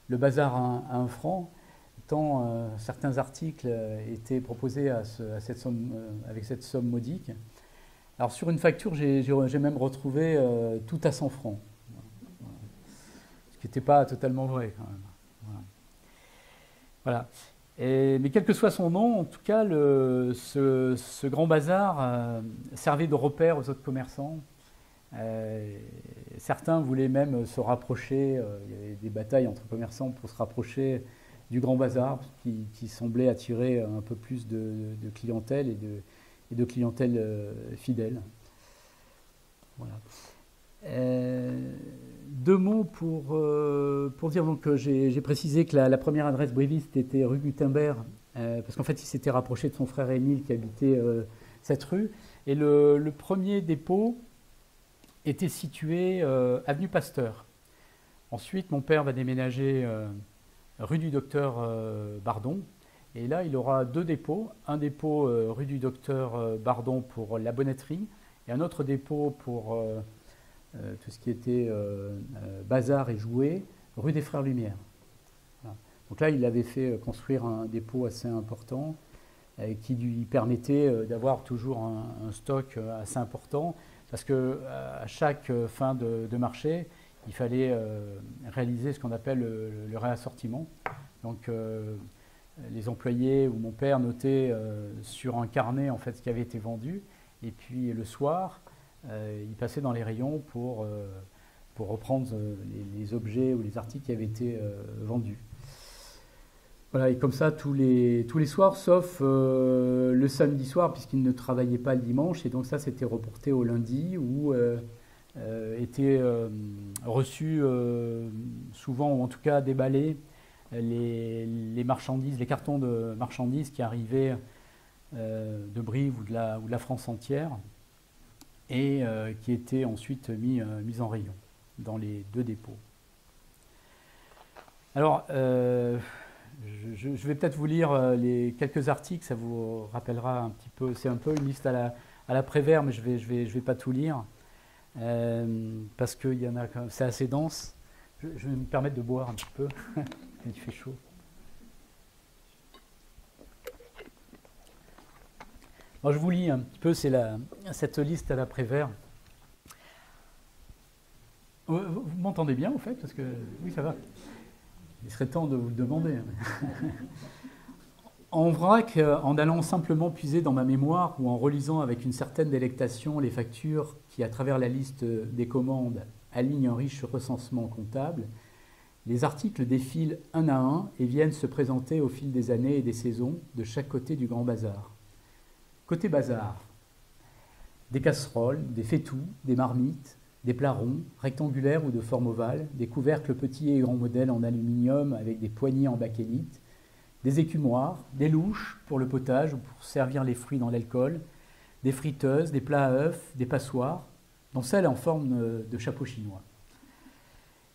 le Bazar à 1 franc, tant certains articles étaient proposés avec cette somme modique. Alors sur une facture, j'ai même retrouvé tout à 100 francs, ce qui n'était pas totalement vrai quand même. Voilà. Mais quel que soit son nom, en tout cas, ce grand bazar servait de repère aux autres commerçants. Certains voulaient même se rapprocher, il y avait des batailles entre commerçants pour se rapprocher du grand bazar qui semblait attirer un peu plus de clientèle et de clientèle fidèle. Voilà. 2 mots pour dire donc, que j'ai précisé que la première adresse breviste était rue Gutenberg, parce qu'en fait il s'était rapproché de son frère Émile qui habitait cette rue, et le premier dépôt était situé avenue Pasteur. Ensuite mon père va déménager rue du Docteur Bardon, et là il aura 2 dépôts, un dépôt rue du Docteur Bardon pour la bonneterie, et un autre dépôt pour tout ce qui était bazar et jouets, rue des Frères Lumière. Voilà. Donc là, il avait fait construire un dépôt assez important qui lui permettait d'avoir toujours un stock assez important, parce qu'à chaque fin de marché, il fallait réaliser ce qu'on appelle le réassortiment. Donc les employés ou mon père notaient sur un carnet en fait ce qui avait été vendu, et puis le soir, il passait dans les rayons pour reprendre les objets ou les articles qui avaient été vendus. Voilà, et comme ça tous les soirs, sauf le samedi soir, puisqu'il ne travaillait pas le dimanche, et donc ça c'était reporté au lundi, où étaient reçus souvent, ou en tout cas déballés, les marchandises, les cartons de marchandises qui arrivaient de Brive ou de la France entière, et qui étaient ensuite mis en rayon dans les 2 dépôts. Alors, je vais peut-être vous lire les quelques articles, ça vous rappellera un petit peu, c'est un peu une liste à la Prévert, mais je vais pas tout lire, parce que c'est assez dense. Je vais me permettre de boire un petit peu, il fait chaud. Alors, je vous lis un petit peu, c'est cette liste à la Prévert. Vous m'entendez bien, en fait, parce que oui, ça va. Il serait temps de vous le demander. En vrac, en allant simplement puiser dans ma mémoire ou en relisant avec une certaine délectation les factures qui, à travers la liste des commandes, alignent un riche recensement comptable, les articles défilent un à un et viennent se présenter au fil des années et des saisons de chaque côté du grand bazar. Côté bazar, des casseroles, des fétous, des marmites, des plats ronds, rectangulaires ou de forme ovale, des couvercles petits et grands modèles en aluminium avec des poignées en bakélite, des écumoires, des louches pour le potage ou pour servir les fruits dans l'alcool, des friteuses, des plats à œufs, des passoires, dont celles en forme de chapeau chinois.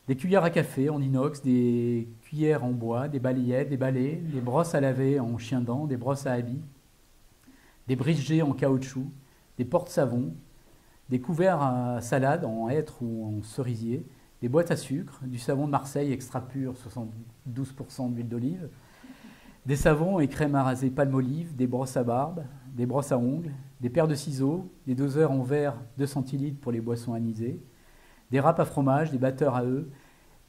Des cuillères à café en inox, des cuillères en bois, des balayettes, des balais, des brosses à laver en chien-dent, des brosses à habits, des brisgés en caoutchouc, des porte-savons, des couverts à salade en hêtre ou en cerisier, des boîtes à sucre, du savon de Marseille extra pur, 72% d'huile d'olive, des savons et crèmes à raser palmolive, des brosses à barbe, des brosses à ongles, des paires de ciseaux, des doseurs en verre 2 centilitres pour les boissons anisées, des râpes à fromage, des batteurs à œufs,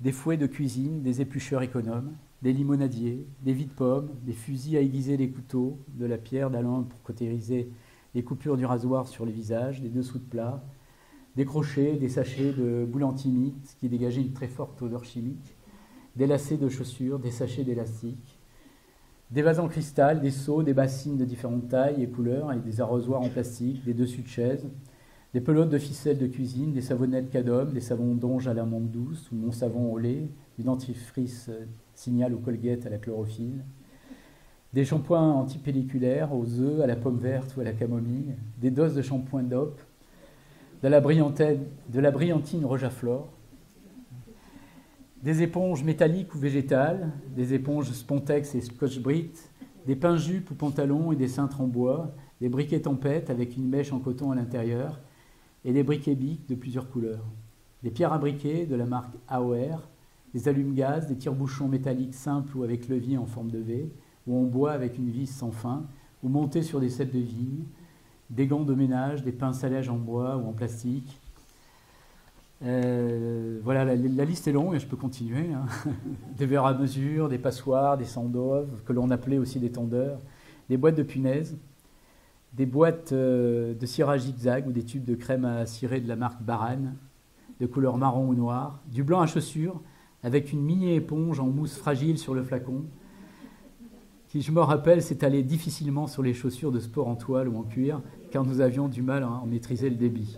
des fouets de cuisine, des éplucheurs économes, des limonadiers, des vide-pommes, des fusils à aiguiser les couteaux, de la pierre d'Alain pour cautériser les coupures du rasoir sur les visages, des dessous de plat, des crochets, des sachets de boule antimite qui dégageaient une très forte odeur chimique, des lacets de chaussures, des sachets d'élastique, des vases en cristal, des seaux, des bassines de différentes tailles et couleurs et des arrosoirs en plastique, des dessus de chaises, des pelotes de ficelle de cuisine, des savonnettes Cadom, des savons d'onge à l'amande douce ou mon savon au lait, du dentifrice Signal ou Colgate à la chlorophylle, des shampoings antipelliculaires aux œufs, à la pomme verte ou à la camomille, des doses de shampoing DOP, de la brillantine rouge à flore, des éponges métalliques ou végétales, des éponges Spontex et Scotch-Brite, des pains-jupes ou pantalons et des cintres en bois, des briquets tempête avec une mèche en coton à l'intérieur et des briquets bic de plusieurs couleurs, des pierres à briquet de la marque AOR, des allumes-gaz, des tire-bouchons métalliques simples ou avec levier en forme de V, ou en bois avec une vis sans fin, ou montés sur des cèpes de vigne, des gants de ménage, des pinces à lège en bois ou en plastique. Voilà, la liste est longue et je peux continuer. Hein. Des verres à mesure, des passoires, des sandoves, que l'on appelait aussi des tendeurs, des boîtes de punaises, des boîtes de cirage zigzag ou des tubes de crème à cirer de la marque Barane, de couleur marron ou noir, du blanc à chaussures, avec une mini-éponge en mousse fragile sur le flacon, qui, je me rappelle, s'étalait difficilement sur les chaussures de sport en toile ou en cuir, car nous avions du mal à en maîtriser le débit.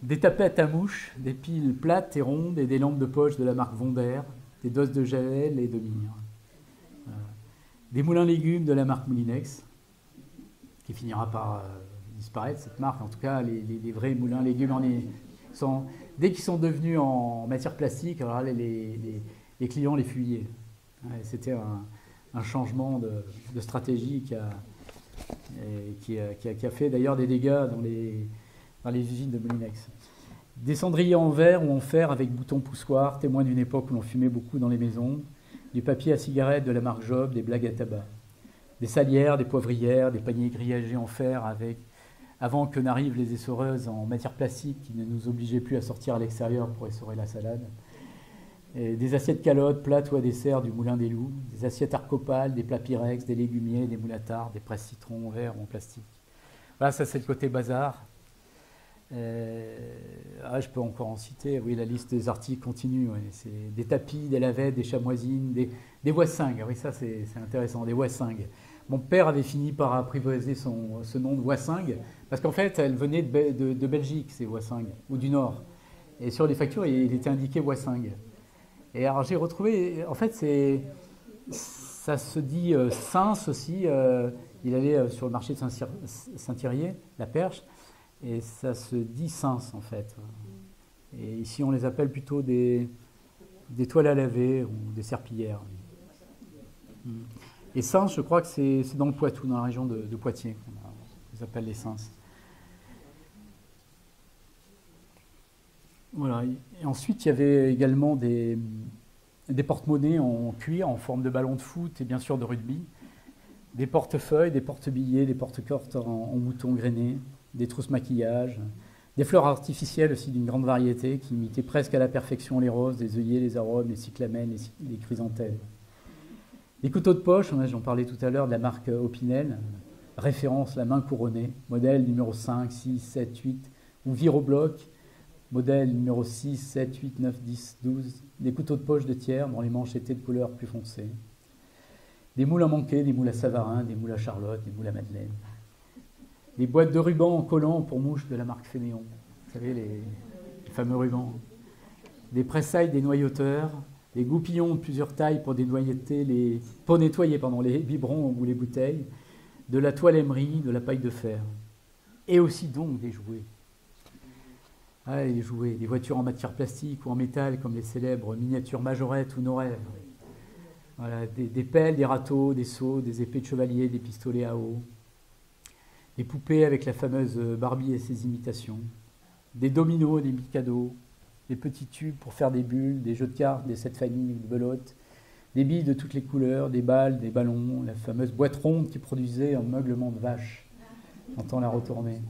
Des tapettes à mouches, des piles plates et rondes et des lampes de poche de la marque Vonder, des doses de gel et de mire. Des moulins légumes de la marque Moulinex, qui finira par disparaître, cette marque. En tout cas, les vrais moulins légumes dès qu'ils sont devenus en matière plastique, alors là, les clients les fuyaient. C'était un changement de stratégie qui a fait d'ailleurs des dégâts dans les usines de Moulinex. Des cendriers en verre ou en fer avec boutons poussoirs, témoins d'une époque où l'on fumait beaucoup dans les maisons, du papier à cigarette de la marque Job, des blagues à tabac, des salières, des poivrières, des paniers grillagés en fer avant que n'arrivent les essoreuses en matière plastique qui ne nous obligeaient plus à sortir à l'extérieur pour essorer la salade, et des assiettes calottes, plates ou à dessert du Moulin des Loups, des assiettes arcopales, des plats Pyrex, des légumiers, des moules à tarte, des presses citron en verre ou en plastique. Voilà, ça c'est le côté bazar. Je peux encore en citer, oui, la liste des articles continue. Ouais. C'est des tapis, des lavettes, des chamoisines, des voissingues. Oui, ça c'est intéressant, des voissingues. Mon père avait fini par apprivoiser ce nom de voissingue, parce qu'en fait, elle venait de Belgique, ces voissingues, ou du Nord. Et sur les factures, il était indiqué voissingue. Et alors j'ai retrouvé, en fait, ça se dit Sins aussi. Il allait sur le marché de Saint-Thirier, la Perche, et ça se dit Sins en fait. Et ici, on les appelle plutôt des toiles à laver ou des serpillières. Et Sins, je crois que c'est dans le Poitou, dans la région de Poitiers, qu'on les appelle les Sins. Voilà. Et ensuite, il y avait également des porte-monnaies en cuir, en forme de ballon de foot et bien sûr de rugby, des portefeuilles, des porte-billets, des porte-cortes en mouton grainé, des trousses maquillage, des fleurs artificielles aussi d'une grande variété qui imitaient presque à la perfection les roses, les œillets, les arômes, les cyclamènes, les chrysanthèmes. Des couteaux de poche, j'en parlais tout à l'heure, de la marque Opinel, référence la main couronnée, modèle numéro 5, 6, 7, 8, ou Virobloc, modèle numéro 6, 7, 8, 9, 10, 12, des couteaux de poche de tiers dont les manches étaient de couleur plus foncée, des moules à manquer, des moules à Savarin, des moules à Charlotte, des moules à Madeleine, des boîtes de rubans en collant pour mouches de la marque Fénéon, vous savez, les fameux rubans, des pressailles, des noyauteurs, des goupillons de plusieurs tailles pour nettoyer les biberons ou les bouteilles, de la toile émerie, de la paille de fer, et aussi donc des jouets. Les jouets, des voitures en matière plastique ou en métal comme les célèbres miniatures Majorette ou Nos Rêves. Voilà, des pelles, des râteaux, des seaux, des épées de chevalier, des pistolets à eau, Les poupées avec la fameuse Barbie et ses imitations. Des dominos, des Mikado, des petits tubes pour faire des bulles, des jeux de cartes, des sept familles de belote, des billes de toutes les couleurs, des balles, des ballons, la fameuse boîte ronde qui produisait un meuglement de vache. J'entends la retourner.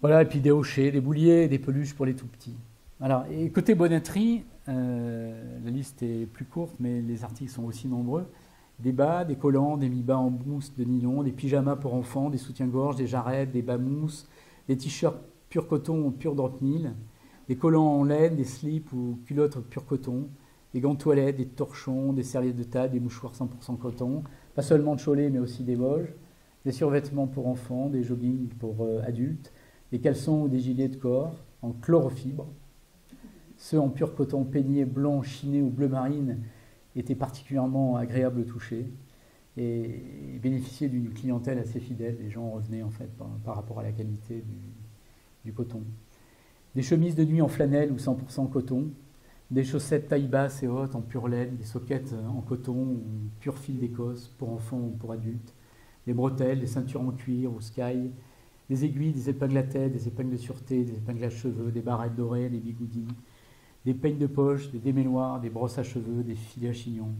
Voilà, et puis des hochets, des bouliers, des peluches pour les tout petits. Alors, et côté bonneterie, la liste est plus courte, mais les articles sont aussi nombreux. Des bas, des collants, des mi-bas en mousse de nylon, des pyjamas pour enfants, des soutiens-gorge, des jarrettes, des bas mousse, des t-shirts pur coton ou pur drop mille, des collants en laine, des slips ou culottes pur coton, des gants de toilette, des torchons, des serviettes de table, des mouchoirs 100% coton, pas seulement de Cholet mais aussi des Vosges, des survêtements pour enfants, des joggings pour adultes, des caleçons ou des gilets de corps en chlorofibre. Ceux en pur coton peigné, blanc, chiné ou bleu marine étaient particulièrement agréables au toucher et bénéficiaient d'une clientèle assez fidèle. Les gens revenaient en fait par rapport à la qualité du coton. Des chemises de nuit en flanelle ou 100% coton, des chaussettes taille basse et haute en pure laine, des soquettes en coton ou pur fil d'Écosse pour enfants ou pour adultes, des bretelles, des ceintures en cuir ou sky, des aiguilles, des épingles à tête, des épingles de sûreté, des épingles à cheveux, des barrettes dorées, des bigoudis, des peignes de poche, des démêloirs, des brosses à cheveux, des filets à chignon,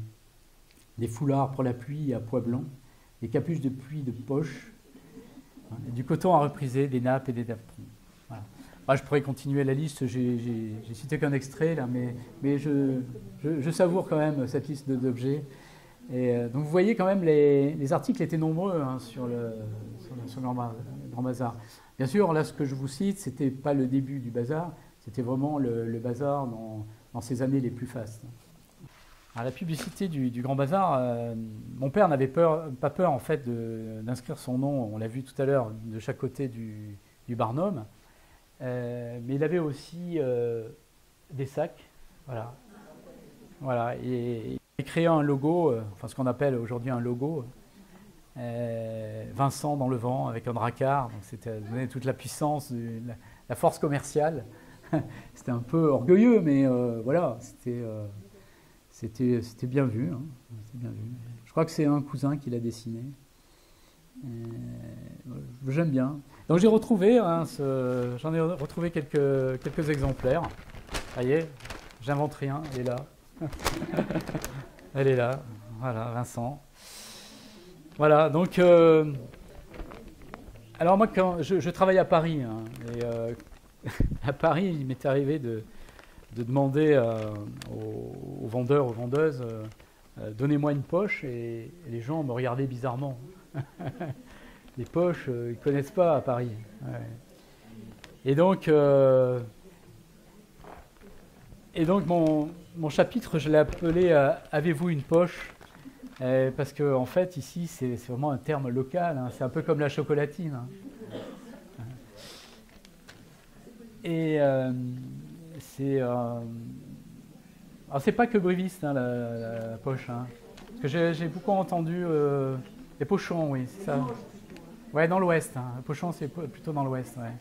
des foulards pour la pluie à pois blanc, des capuches de pluie de poche, du coton à repriser, des nappes et des napperons. Voilà. Ah, je pourrais continuer la liste, j'ai cité qu'un extrait là, mais je savoure quand même cette liste d'objets. Et donc vous voyez quand même les articles étaient nombreux sur le Grand Bazar. Bien sûr, là ce que je vous cite, c'était pas le début du bazar, c'était vraiment le bazar dans ces années les plus fastes. Alors, la publicité du Grand Bazar, mon père n'avait pas peur en fait d'inscrire son nom, on l'a vu tout à l'heure, de chaque côté du Barnum. Mais il avait aussi des sacs, voilà. Et il a créé un logo, enfin ce qu'on appelle aujourd'hui un logo, Vincent dans le vent avec un dracard. Donc c'était donner toute la puissance, la force commerciale. C'était un peu orgueilleux, mais voilà, c'était bien vu, hein. C'était bien vu. Je crois que c'est un cousin qui l'a dessiné. J'aime bien. Donc j'ai retrouvé, j'en ai retrouvé quelques exemplaires. Ça y est, j'invente rien, elle est là. Elle est là, voilà, Vincent. Voilà, donc... alors moi, quand je travaille à Paris, hein, et à Paris, il m'est arrivé de demander aux vendeurs, aux vendeuses, donnez-moi une poche, et les gens me regardaient bizarrement. Les poches, ils ne connaissent pas à Paris. Ouais. Et donc mon chapitre, je l'ai appelé « Avez-vous une poche ?» parce qu'en en fait, ici, c'est vraiment un terme local. Hein, c'est un peu comme la chocolatine. Hein. Et c'est pas que briviste, hein, la poche. Hein. Parce que j'ai beaucoup entendu... les pochons, oui, c'est ça. Ouais, dans l'Ouest. Hein. Le pochon, c'est plutôt dans l'Ouest. Ouais.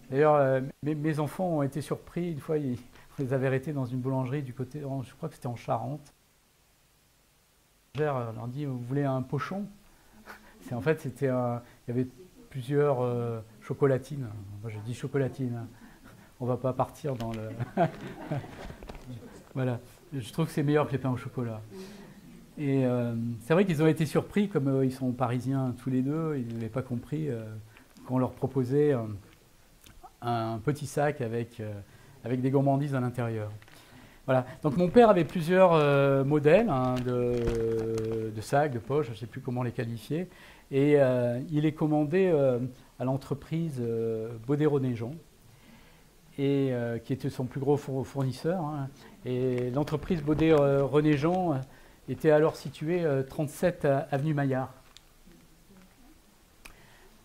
D'ailleurs, mes enfants ont été surpris. Une fois, on les avait arrêtés dans une boulangerie du côté, je crois que c'était en Charente. On leur dit, vous voulez un pochon? En fait, il y avait plusieurs chocolatines. Moi, je dis chocolatine. On va pas partir dans le... Voilà. Je trouve que c'est meilleur que les pains au chocolat. Et c'est vrai qu'ils ont été surpris, comme ils sont parisiens tous les deux, ils n'avaient pas compris qu'on leur proposait un petit sac avec des gourmandises à l'intérieur. Voilà. Donc mon père avait plusieurs modèles hein, de sacs, de poches, je ne sais plus comment les qualifier, et il les commandait à l'entreprise Baudet-René-Jean, et qui était son plus gros fournisseur. Hein. Et l'entreprise Baudet-René-Jean était alors située 37 avenue Maillard.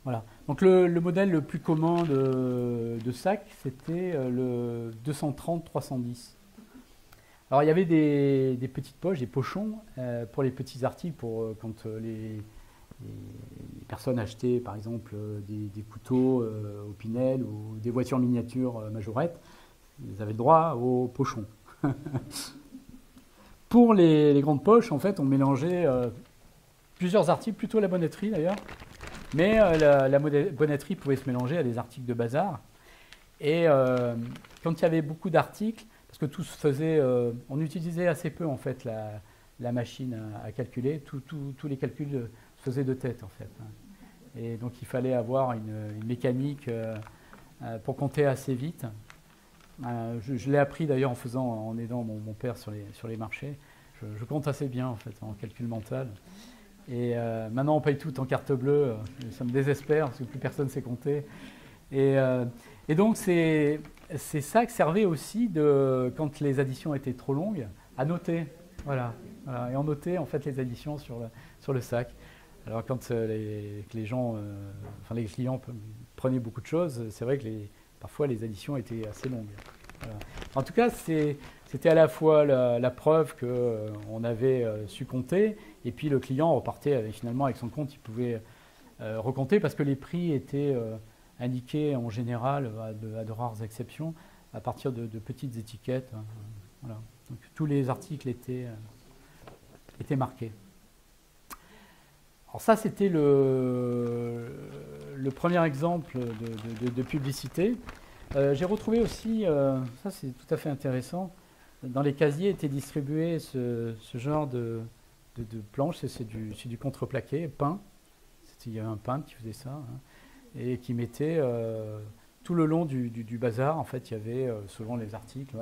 Voilà. Donc le modèle le plus commun de sac, c'était le 230-310. Alors il y avait des petites poches, des pochons pour les petits articles, quand les personnes achetaient par exemple des couteaux Opinel ou des voitures miniatures Majorette, ils avaient le droit aux pochons. Pour les grandes poches, en fait, on mélangeait plusieurs articles, plutôt la bonneterie d'ailleurs, Mais la bonneterie pouvait se mélanger à des articles de bazar. Et quand il y avait beaucoup d'articles, parce que tout se faisait, on utilisait assez peu en fait la machine à calculer, tous les calculs se faisaient de tête en fait. Et donc il fallait avoir une mécanique pour compter assez vite. Je l'ai appris d'ailleurs en aidant mon père sur les marchés. Je compte assez bien en fait en calcul mental. Et maintenant on paye tout en carte bleue, ça me désespère parce que plus personne sait compter. Et donc c'est ça que servait aussi quand les additions étaient trop longues, à noter. Voilà. Et on notait en fait les additions sur le sac. Alors quand les gens, les clients prenaient beaucoup de choses, c'est vrai que parfois les additions étaient assez longues. Voilà. En tout cas, c'était à la fois la preuve qu'on avait su compter, et puis le client repartait finalement avec son compte, il pouvait recompter parce que les prix étaient indiqués en général, à de rares exceptions, à partir de petites étiquettes. Voilà. Donc tous les articles étaient marqués. Alors ça, c'était le premier exemple de publicité. J'ai retrouvé aussi, ça c'est tout à fait intéressant, dans les casiers était distribué ce genre de planche, c'est du contreplaqué peint. Il y avait un peintre qui faisait ça, hein, et qui mettait tout le long du bazar, en fait, il y avait, selon les articles,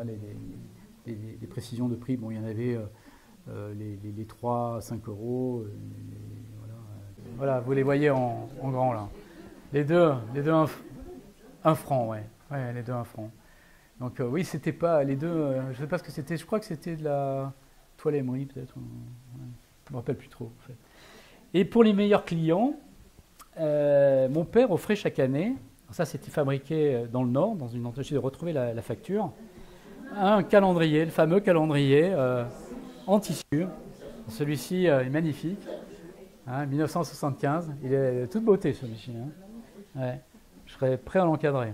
les précisions de prix. Bon, il y en avait les 3 à 5 euros, voilà, vous les voyez en grand là. Les deux 1 franc, ouais, les deux 1 franc. Donc oui, c'était pas les deux, je sais pas ce que c'était, je crois que c'était de la toile émery peut-être, ouais, je me rappelle plus trop en fait. Et pour les meilleurs clients, mon père offrait chaque année, ça c'était fabriqué dans le Nord, dans une entreprise, de retrouver la facture, un calendrier, le fameux calendrier en tissu. Celui-ci est magnifique, hein, 1975, il est de toute beauté celui-ci. Hein. Ouais, je serais prêt à l'encadrer.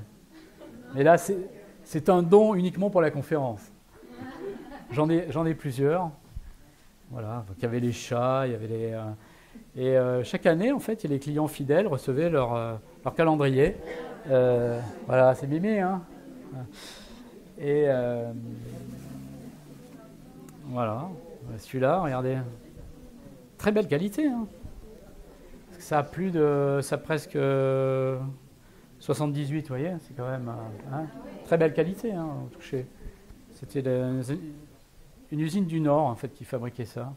Mais là, c'est un don uniquement pour la conférence. J'en ai plusieurs. Voilà, donc il y avait les chats, il y avait et chaque année, en fait, les clients fidèles recevaient leur calendrier. Voilà, c'est mimé, hein. Et voilà, celui-là, regardez, très belle qualité, hein. Ça a presque 78, vous voyez, c'est quand même hein, très belle qualité, hein, au toucher. C'était une usine du Nord, en fait, qui fabriquait ça.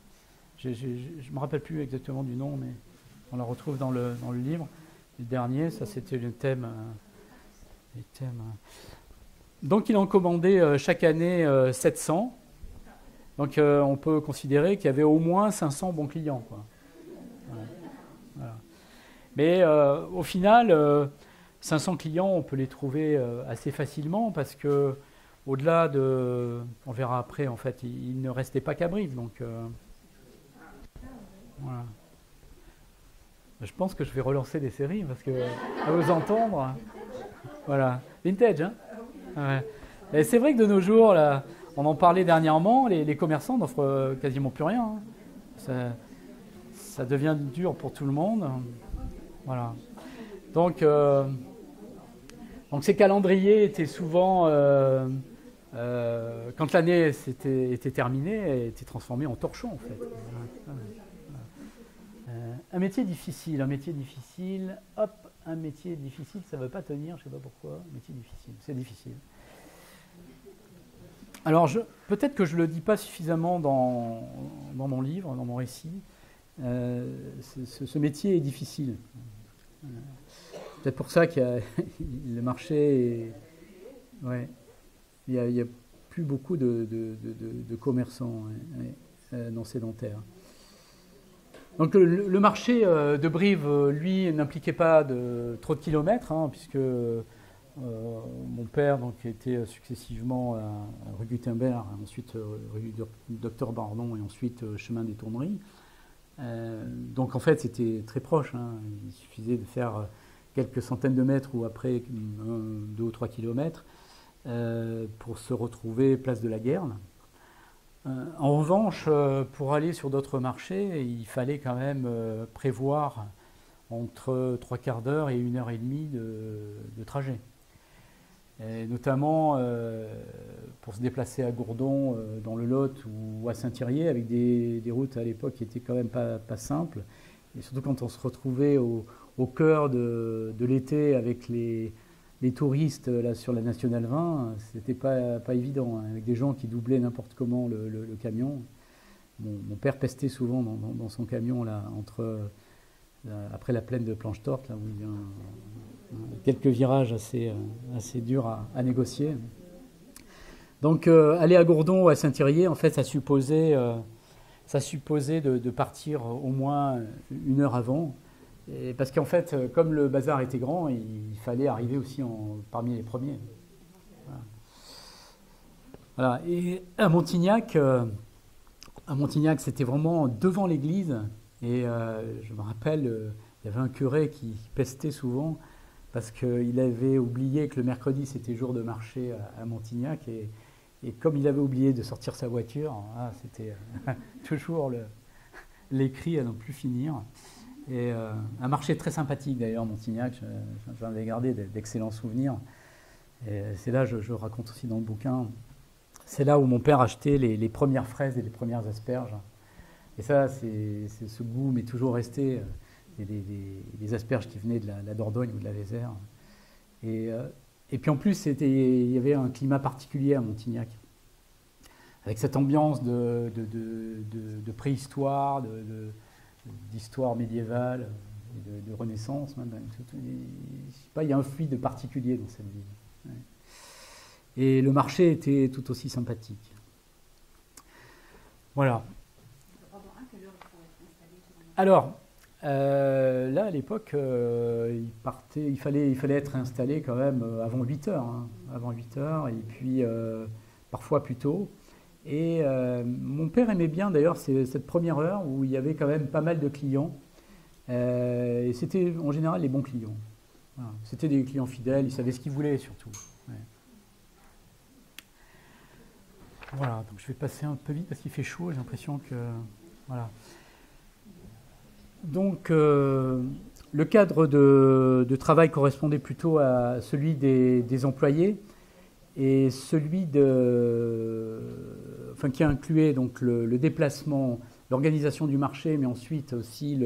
Je ne me rappelle plus exactement du nom, mais on la retrouve dans le livre. Le dernier, ça c'était le thème. Les thèmes. Donc il en commandait chaque année 700. Donc on peut considérer qu'il y avait au moins 500 bons clients, quoi. Voilà. Mais au final, 500 clients, on peut les trouver assez facilement parce que au-delà on verra après, en fait, il ne restait pas qu'à Brive, donc voilà. Je pense que je vais relancer des séries parce que à vous entendre, voilà, vintage, hein. Ouais. Et c'est vrai que de nos jours, là, on en parlait dernièrement, les commerçants n'offrent quasiment plus rien. Hein. Ça devient dur pour tout le monde. Voilà. Donc ces calendriers étaient souvent, quand l'année était terminée, étaient transformés en torchons, en fait. Un métier difficile, hop, un métier difficile, ça ne veut pas tenir, je ne sais pas pourquoi, un métier difficile, c'est difficile. Alors, peut-être que je ne le dis pas suffisamment dans mon livre, dans mon récit, ce métier est difficile. Peut-être pour ça que le marché, ouais, il n'y a plus beaucoup de commerçants non sédentaires. Donc le marché de Brive, lui, n'impliquait pas trop de kilomètres, hein, puisque mon père donc, était successivement à rue Gutenberg, ensuite rue Docteur Bardon et ensuite chemin des Tourneries. Donc en fait, c'était très proche. Hein. Il suffisait de faire quelques centaines de mètres ou après 2 ou 3 kilomètres pour se retrouver place de la Guerre. En revanche, pour aller sur d'autres marchés, il fallait quand même prévoir entre 3/4 d'heure et 1 h 30 de trajet. Et notamment pour se déplacer à Gourdon, dans le Lot ou à Saint-Thirier, avec des routes à l'époque qui étaient quand même pas simples. Et surtout quand on se retrouvait au cœur de l'été avec les touristes là, sur la Nationale 20, c'était pas évident, hein, avec des gens qui doublaient n'importe comment le camion. Mon père pestait souvent dans son camion là, après la plaine de Planche-Torte, là, où il y a quelques virages assez durs à négocier. Donc aller à Gourdon ou à Saint-Thirier, en fait, ça supposait de partir au moins 1 heure avant. Et parce qu'en fait, comme le bazar était grand, il fallait arriver aussi parmi les premiers. Voilà. Et à Montignac, c'était vraiment devant l'église. Et je me rappelle, il y avait un curé qui pestait souvent parce qu'il avait oublié que le mercredi c'était jour de marché à Montignac. Et comme il avait oublié de sortir sa voiture, c'était toujours les cris à n'en plus finir. Et un marché très sympathique d'ailleurs, Montignac, j'en ai gardé d'excellents souvenirs. Et c'est là, je raconte aussi dans le bouquin, c'est là où mon père achetait les premières fraises et les premières asperges. Et ça, ce goût m'est toujours resté, des asperges qui venaient de la Dordogne ou de la Vézère. Et puis en plus, il y avait un climat particulier à Montignac, avec cette ambiance de préhistoire, d'histoire médiévale, de Renaissance. Même. Je sais pas, il y a un fluide particulier dans cette ville. Ouais. Et le marché était tout aussi sympathique. Voilà. Alors, là, à l'époque, il fallait être installé quand même avant 8 heures. Hein, avant 8 heures, et puis parfois plus tôt. Et mon père aimait bien d'ailleurs cette première heure où il y avait quand même pas mal de clients. Et c'était en général les bons clients. Voilà. C'était des clients fidèles, ils savaient ce qu'ils voulaient surtout. Ouais. Voilà, donc je vais passer un peu vite parce qu'il fait chaud, j'ai l'impression que... Voilà. Donc le cadre de travail correspondait plutôt à celui des employés et celui qui incluait donc le déplacement, l'organisation du marché, mais ensuite aussi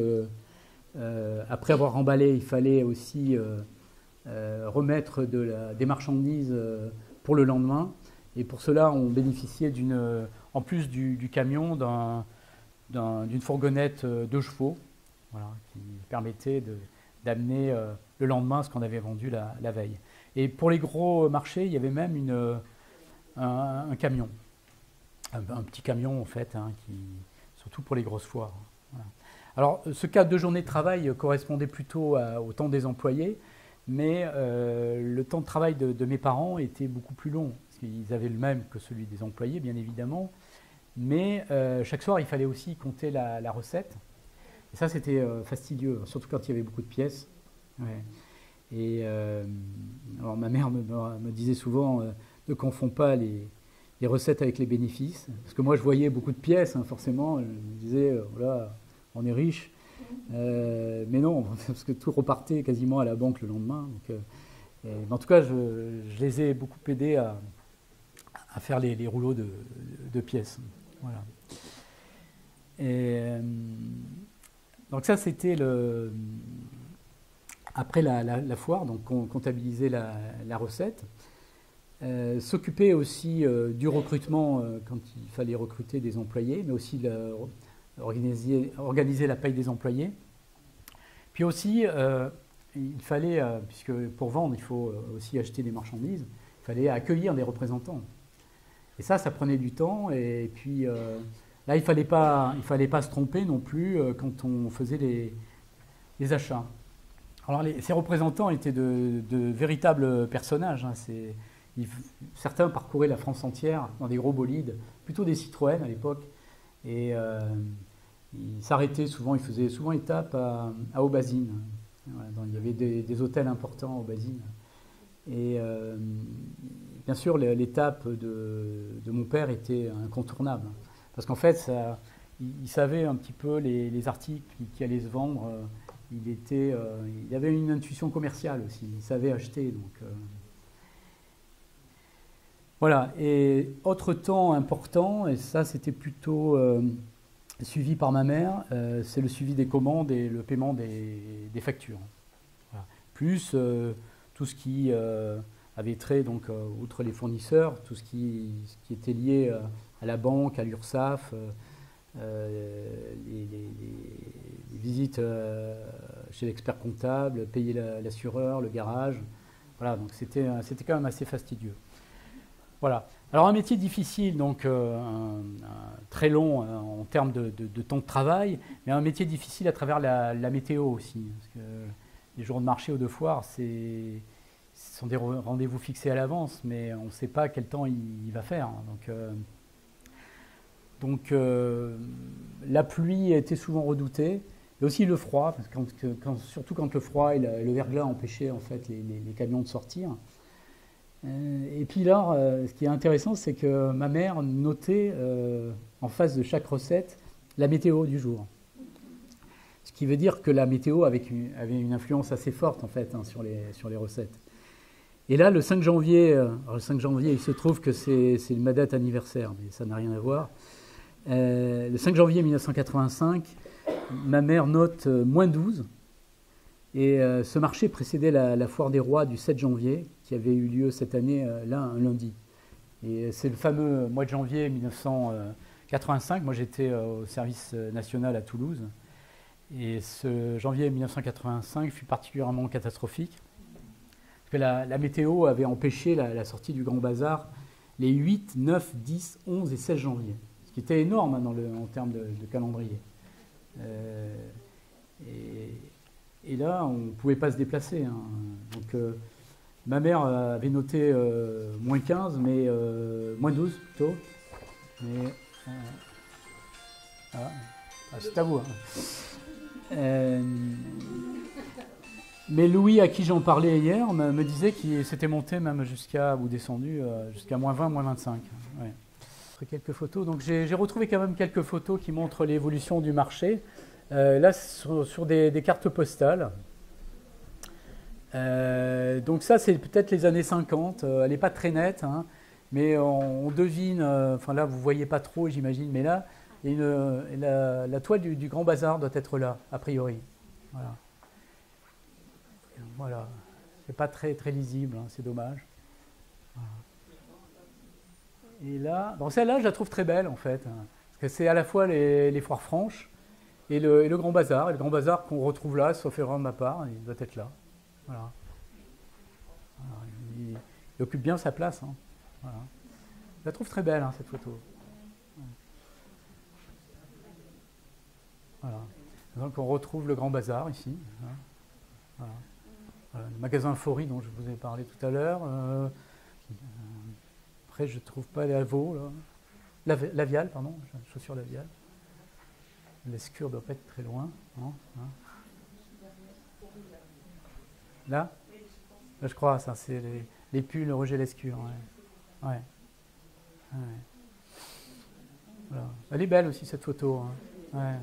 après avoir emballé, il fallait aussi remettre des marchandises pour le lendemain. Et pour cela, on bénéficiait en plus du camion, d'une fourgonnette 2 chevaux, voilà, qui permettait d'amener le lendemain ce qu'on avait vendu la veille. Et pour les gros marchés, il y avait même un camion, un petit camion en fait, hein, surtout pour les grosses foires. Voilà. Alors, ce cadre de journée de travail correspondait plutôt au temps des employés, mais le temps de travail de mes parents était beaucoup plus long. Ils avaient le même que celui des employés, bien évidemment, mais chaque soir, il fallait aussi compter la recette. Et ça, c'était fastidieux, surtout quand il y avait beaucoup de pièces. Ouais. Et alors, ma mère me disait souvent ne confonds pas les recettes avec les bénéfices. Parce que moi, je voyais beaucoup de pièces, hein, forcément. Je me disais, voilà, on est riche. Mais non, parce que tout repartait quasiment à la banque le lendemain. Donc, mais en tout cas, je les ai beaucoup aidés à faire les rouleaux de pièces. Voilà. Et, donc ça, c'était après la foire, donc on comptabilisait la recette. S'occuper aussi du recrutement quand il fallait recruter des employés, mais aussi organiser la paye des employés. Puis aussi, il fallait, puisque pour vendre, il faut aussi acheter des marchandises, il fallait accueillir des représentants. Et ça prenait du temps. Et puis là, il fallait pas se tromper non plus quand on faisait les achats. Alors ces représentants étaient de véritables personnages. Hein. Certains parcouraient la France entière dans des gros bolides, plutôt des Citroën à l'époque. Et ils s'arrêtaient souvent, ils faisaient souvent étape à Aubazine. Voilà, il y avait des hôtels importants à Aubazine. Et bien sûr, l'étape de mon père était incontournable. Parce qu'en fait, il savait un petit peu les articles qui allaient se vendre il avait une intuition commerciale aussi, il savait acheter. Donc, voilà, et autre temps important, et ça c'était plutôt suivi par ma mère, c'est le suivi des commandes et le paiement des factures. Voilà. Plus tout ce qui avait trait, donc, outre les fournisseurs, tout ce qui était lié à la banque, à l'URSSAF, les visites chez l'expert comptable, payer l'assureur, le garage. Voilà, donc c'était quand même assez fastidieux. Voilà. Alors un métier difficile, donc très long en termes de temps de travail, mais un métier difficile à travers la météo aussi. Parce que les jours de marché ou de foire, ce sont des rendez-vous fixés à l'avance, mais on ne sait pas quel temps il va faire. Donc la pluie était souvent redoutée, et aussi le froid, parce que surtout quand le froid et le verglas empêchaient en fait les camions de sortir. Et puis là, ce qui est intéressant, c'est que ma mère notait en face de chaque recette la météo du jour. Ce qui veut dire que la météo avait une influence assez forte en fait sur les recettes. Et là, le 5 janvier, il se trouve que c'est ma date anniversaire, mais ça n'a rien à voir. Le 5 janvier 1985, ma mère note moins 12. Et ce marché précédait la foire des rois du 7 janvier, qui avait eu lieu cette année, là, un lundi. Et c'est le fameux mois de janvier 1985. Moi, j'étais au service national à Toulouse. Et ce janvier 1985 fut particulièrement catastrophique. Parce que la météo avait empêché la sortie du Grand Bazar les 8, 9, 10, 11 et 16 janvier. Ce qui était énorme hein, en termes de calendrier. Et là, on ne pouvait pas se déplacer. Hein. Donc, ma mère avait noté moins 15, mais moins 12 plutôt. Mais, c'est à vous. Hein. Mais Louis, à qui j'en parlais hier, me disait qu'il s'était monté même descendu jusqu'à moins 20, moins 25. Ouais. Quelques photos. Donc, j'ai retrouvé quand même quelques photos qui montrent l'évolution du marché. Là, sur des cartes postales. Donc ça, c'est peut-être les années 50. Elle n'est pas très nette, hein, mais on devine, enfin là, vous ne voyez pas trop, j'imagine, mais là, la toile du Grand Bazar doit être là, a priori. Voilà. C'est pas très, très lisible, hein, c'est dommage. Voilà. Et là, bon, celle-là, je la trouve très belle, en fait, hein, parce que c'est à la fois les foires franches, et le Grand Bazar. Et le Grand Bazar qu'on retrouve là, sauf erreur de ma part, il doit être là. Voilà. Il occupe bien sa place. Hein. Voilà. Je la trouve très belle, hein, cette photo. Voilà. Donc on retrouve le Grand Bazar ici. Hein. Voilà. Voilà. Le magasin Euphorie dont je vous ai parlé tout à l'heure. Après, je ne trouve pas les Vaux. Lavial, pardon. Chaussures Lavial. L'escure ne doit pas être très loin. Non, hein. Là, je crois, ça, c'est les pulls Roger Lescure. Ouais. Ouais. Ouais. Voilà. Elle est belle aussi, cette photo. Hein. Ouais.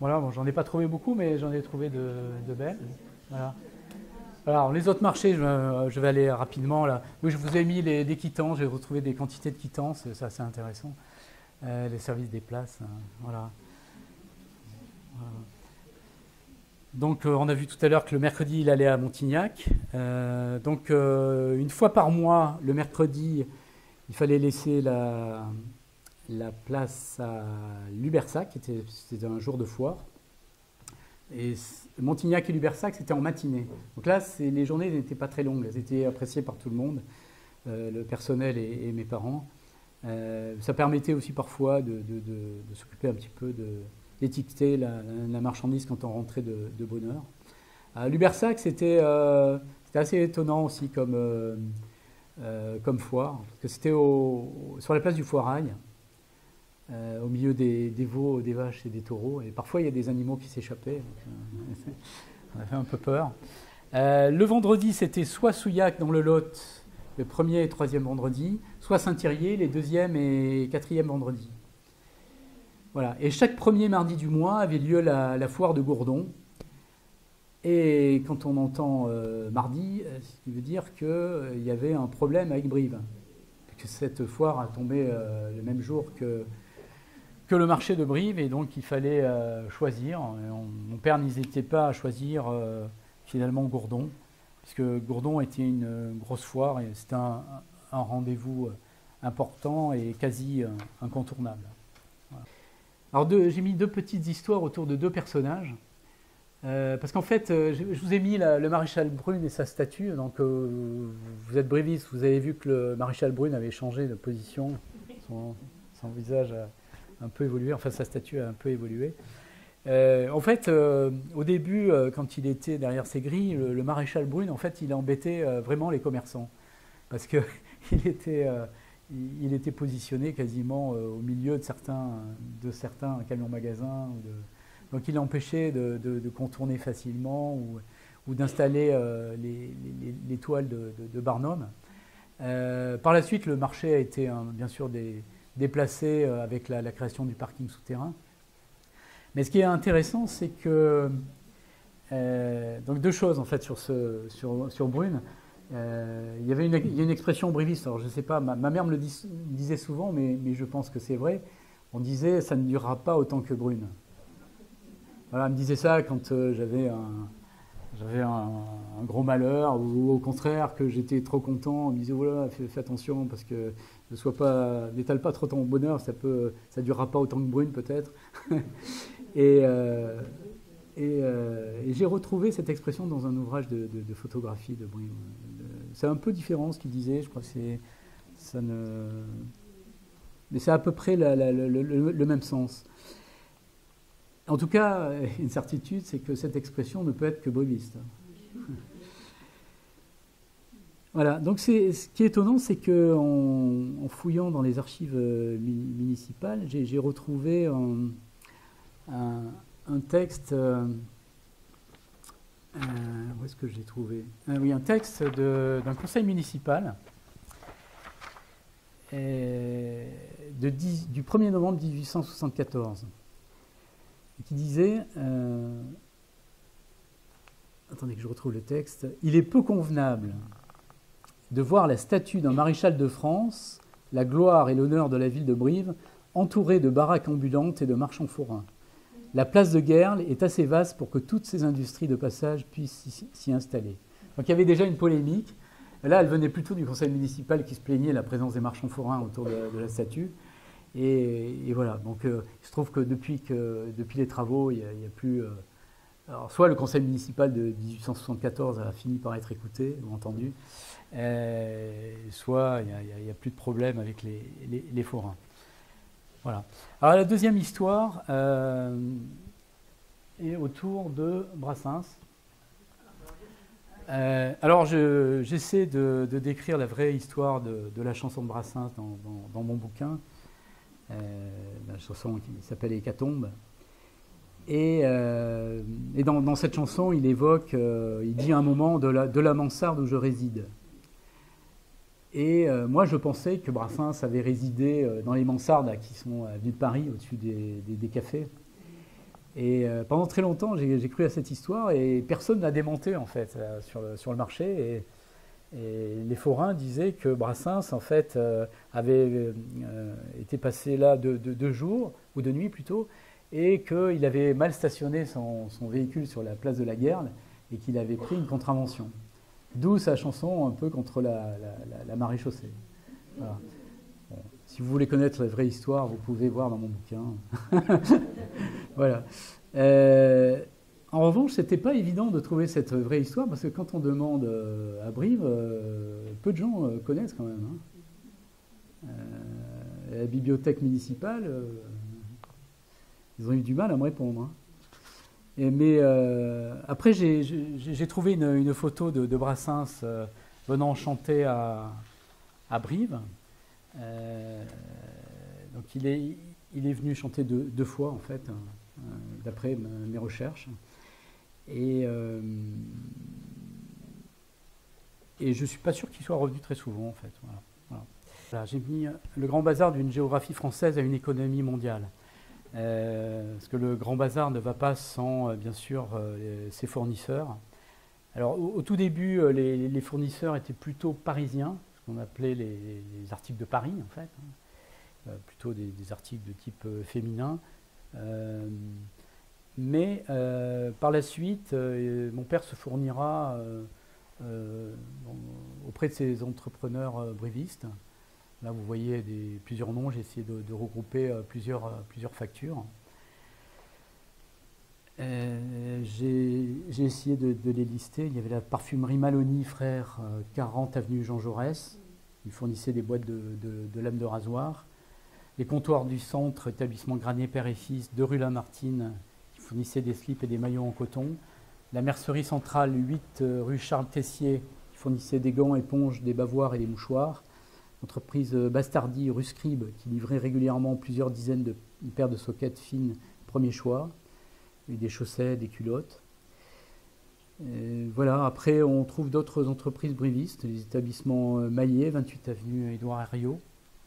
Voilà, bon, j'en ai pas trouvé beaucoup, mais j'en ai trouvé de belles. Voilà. Alors, les autres marchés, je vais aller rapidement. Là. Oui, je vous ai mis des quittances, j'ai retrouvé des quantités de quittances, c'est assez intéressant. Les services des places, voilà. Donc, on a vu tout à l'heure que le mercredi, il allait à Montignac. Donc, une fois par mois, le mercredi, il fallait laisser la place à Lubersac, c'était un jour de foire. Et Montignac et Lubersac, c'était en matinée. Donc là, les journées n'étaient pas très longues, elles étaient appréciées par tout le monde, le personnel et mes parents. Ça permettait aussi parfois de s'occuper un petit peu d'étiqueter la marchandise quand on rentrait de bonne heure. À Lubersac, c'était assez étonnant aussi comme foire, parce que c'était sur la place du Foirail, au milieu des veaux, des vaches et des taureaux, et parfois il y a des animaux qui s'échappaient, donc, on avait un peu peur. Le vendredi, c'était soit Souillac dans le Lot, le premier et troisième vendredi, soit Saint-Thirier, les deuxième et quatrième vendredis. Voilà. Et chaque premier mardi du mois avait lieu la foire de Gourdon. Et quand on entend mardi, ce qui veut dire qu'il y avait un problème avec Brive. Que cette foire a tombé le même jour que le marché de Brive, et donc il fallait choisir. Mon père n'hésitait pas à choisir finalement Gourdon, puisque Gourdon était une grosse foire et c'était un rendez-vous important et quasi incontournable. Voilà. Alors j'ai mis deux petites histoires autour de deux personnages, parce qu'en fait, je vous ai mis le maréchal Brune et sa statue. Donc vous êtes bréviste, vous avez vu que le maréchal Brune avait changé de position, son visage a un peu évolué, enfin sa statue a un peu évolué. En fait, au début, quand il était derrière ses grilles, le maréchal Brune, en fait, il embêtait vraiment les commerçants, parce que il était positionné quasiment au milieu de certains camions-magasins. Donc il empêchait de contourner facilement ou d'installer les toiles de Barnum. Par la suite, le marché a été bien sûr déplacé avec la création du parking souterrain. Mais ce qui est intéressant, c'est que donc deux choses en fait sur Brune. Il y a une expression briviste. Alors je ne sais pas, ma mère me le disait souvent, mais je pense que c'est vrai. On disait ça ne durera pas autant que Brune. Voilà, elle me disait ça quand j'avais un gros malheur, ou au contraire que j'étais trop content. Elle me disait voilà, fais attention parce que n'étale pas trop ton bonheur, ça durera pas autant que Brune peut-être. Et j'ai retrouvé cette expression dans un ouvrage de photographie de Brune. C'est un peu différent ce qu'il disait, je crois que mais c'est à peu près le même sens. En tout cas, une certitude, c'est que cette expression ne peut être que briviste. Voilà, donc ce qui est étonnant, c'est qu'en fouillant dans les archives municipales, j'ai retrouvé un texte. Où est-ce que je l'ai trouvé ? Oui, un texte d'un conseil municipal du 1er novembre 1874, qui disait, attendez que je retrouve le texte, « Il est peu convenable de voir la statue d'un maréchal de France, la gloire et l'honneur de la ville de Brive, entourée de baraques ambulantes et de marchands forains. La place de Guerle est assez vaste pour que toutes ces industries de passage puissent s'y installer. » Donc il y avait déjà une polémique. Là, elle venait plutôt du conseil municipal qui se plaignait de la présence des marchands forains autour de la statue. Et voilà, donc il se trouve que depuis les travaux, il y a plus... alors soit le conseil municipal de 1874 a fini par être écouté ou entendu, soit il n'y a plus de problème avec les forains. Voilà. Alors la deuxième histoire est autour de Brassens. Alors j'essaie de décrire la vraie histoire de la chanson de Brassens dans mon bouquin. La chanson qui s'appelle Hécatombe. Et dans cette chanson, il évoque, il dit à un moment de la mansarde où je réside. Et moi, je pensais que Brassens avait résidé dans les mansardes qui sont à Ville de Paris, au-dessus des cafés. Et pendant très longtemps, j'ai cru à cette histoire et personne n'a démonté en fait sur le marché. Et les forains disaient que Brassens en fait avait été passé là de jour ou de nuit plutôt, et qu'il avait mal stationné son véhicule sur la place de la Guerle et qu'il avait pris une contravention. D'où sa chanson un peu contre la maréchaussée. Voilà. Bon, si vous voulez connaître la vraie histoire, vous pouvez voir dans mon bouquin. Voilà. En revanche, c'était pas évident de trouver cette vraie histoire parce que quand on demande à Brive, peu de gens connaissent quand même. Hein. La bibliothèque municipale, ils ont eu du mal à me répondre. Hein. Mais après, j'ai trouvé une photo de Brassens venant chanter à Brive. Donc il est venu chanter deux fois en fait, d'après mes recherches. Et je ne suis pas sûr qu'il soit revenu très souvent en fait. Voilà. J'ai mis le grand bazar d'une géographie française à une économie mondiale. parce que le Grand Bazar ne va pas sans, bien sûr, ses fournisseurs. Alors, au tout début, les fournisseurs étaient plutôt parisiens, ce qu'on appelait les articles de Paris, en fait, plutôt des articles de type féminin. Mais par la suite, mon père se fournira auprès de ces entrepreneurs brivistes. Là, vous voyez plusieurs noms, j'ai essayé de regrouper plusieurs factures. J'ai essayé de les lister. Il y avait la parfumerie Maloney, frère, 40 avenue Jean Jaurès. Ils fournissaient des boîtes de lames de rasoir. Les comptoirs du centre, établissement Granier Père et Fils, de rue Lamartine, qui fournissaient des slips et des maillots en coton. La mercerie centrale, 8 rue Charles Tessier, qui fournissait des gants, éponges, des bavoirs et des mouchoirs. L'entreprise Bastardi, rue Scribe, qui livrait régulièrement plusieurs dizaines de paires de soquettes fines, premier choix. Et des chaussettes, des culottes. Et voilà, après on trouve d'autres entreprises brivistes, les établissements Maillet, 28 avenue Édouard Herriot.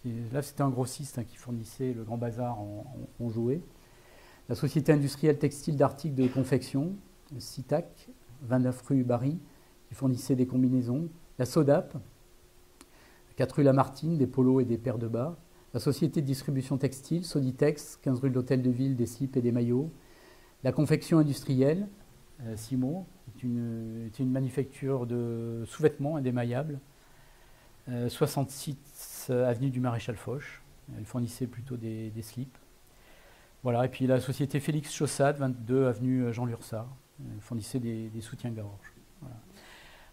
Et là c'était un grossiste qui fournissait le Grand Bazar en jouets. La société industrielle textile d'articles de confection, Citac, 29 rue Barry, qui fournissait des combinaisons. La Sodap, 4 rue Lamartine, des polos et des paires de bas. La société de distribution textile, Soditex, 15 rue de l'Hôtel de Ville, des slips et des maillots. La confection industrielle, Simo, est une manufacture de sous-vêtements indémaillables. 66 avenue du Maréchal Foch. Elle fournissait plutôt des slips. Voilà, et puis la société Félix Chaussade, 22 avenue Jean Lursard. Elle fournissait des soutiens-gorge.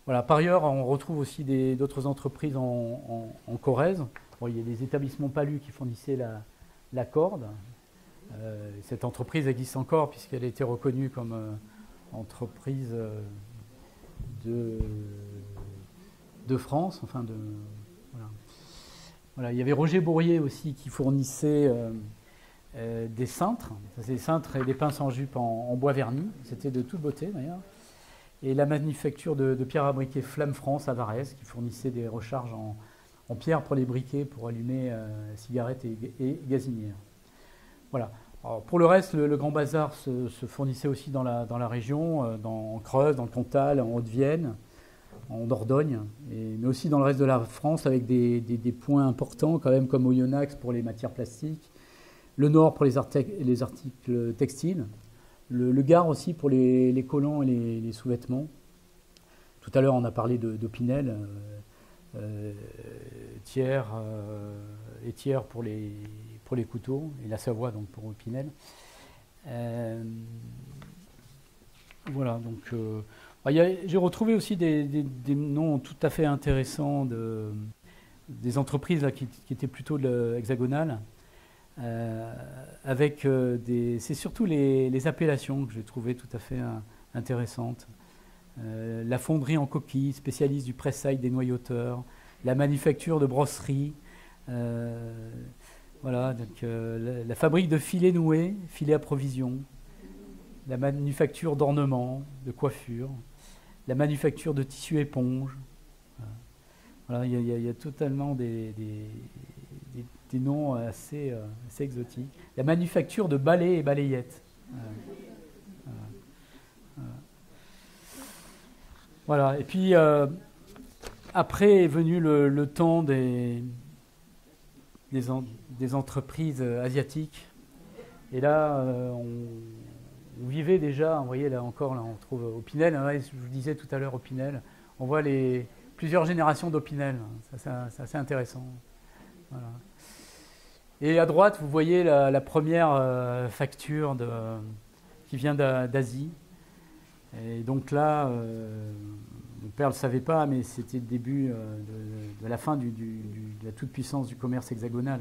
Voilà. Par ailleurs, on retrouve aussi d'autres entreprises en Corrèze. Bon, il y a des établissements Palus qui fournissaient la corde. Cette entreprise existe encore puisqu'elle a été reconnue comme entreprise de France. Enfin voilà. Il y avait Roger Bourrier aussi qui fournissait des cintres. Des cintres et des pinces en jupe en bois verni. C'était de toute beauté d'ailleurs. Et la manufacture de pierre à briquet Flamme France à Varèse qui fournissait des recharges en pierre pour les briquets pour allumer cigarettes et gazinières. Voilà. Alors, pour le reste, le Grand Bazar se fournissait aussi dans la région, en Creuse, dans le Cantal, en Haute-Vienne, en Dordogne, mais aussi dans le reste de la France avec des points importants quand même comme Oyonnax pour les matières plastiques, le Nord pour les articles textiles, le Gard aussi pour les collants et les sous-vêtements. Tout à l'heure, on a parlé d'Opinel, Thiers pour les couteaux, et la Savoie donc pour Opinel. Voilà, donc j'ai retrouvé aussi des noms tout à fait intéressants des entreprises là, qui étaient plutôt hexagonales, avec c'est surtout les appellations que j'ai trouvées tout à fait intéressantes. La fonderie en coquille, spécialiste du pressail des noyauteurs, la manufacture de brosserie, voilà, donc, la fabrique de filets noués, filets à provision, la manufacture d'ornements, de coiffure, la manufacture de tissus éponges. Voilà, il y a totalement des noms assez exotiques. La manufacture de balais et balayettes. Voilà, et puis après est venu le temps des entreprises asiatiques. Et là, on vivait déjà, vous voyez là encore, là, on trouve Opinel, hein, je vous disais tout à l'heure Opinel, on voit plusieurs générations d'Opinel, c'est assez intéressant. Voilà. Et à droite, vous voyez la première facture qui vient d'Asie. Et donc là, mon père ne le savait pas, mais c'était le début de la fin de la toute-puissance du commerce hexagonal.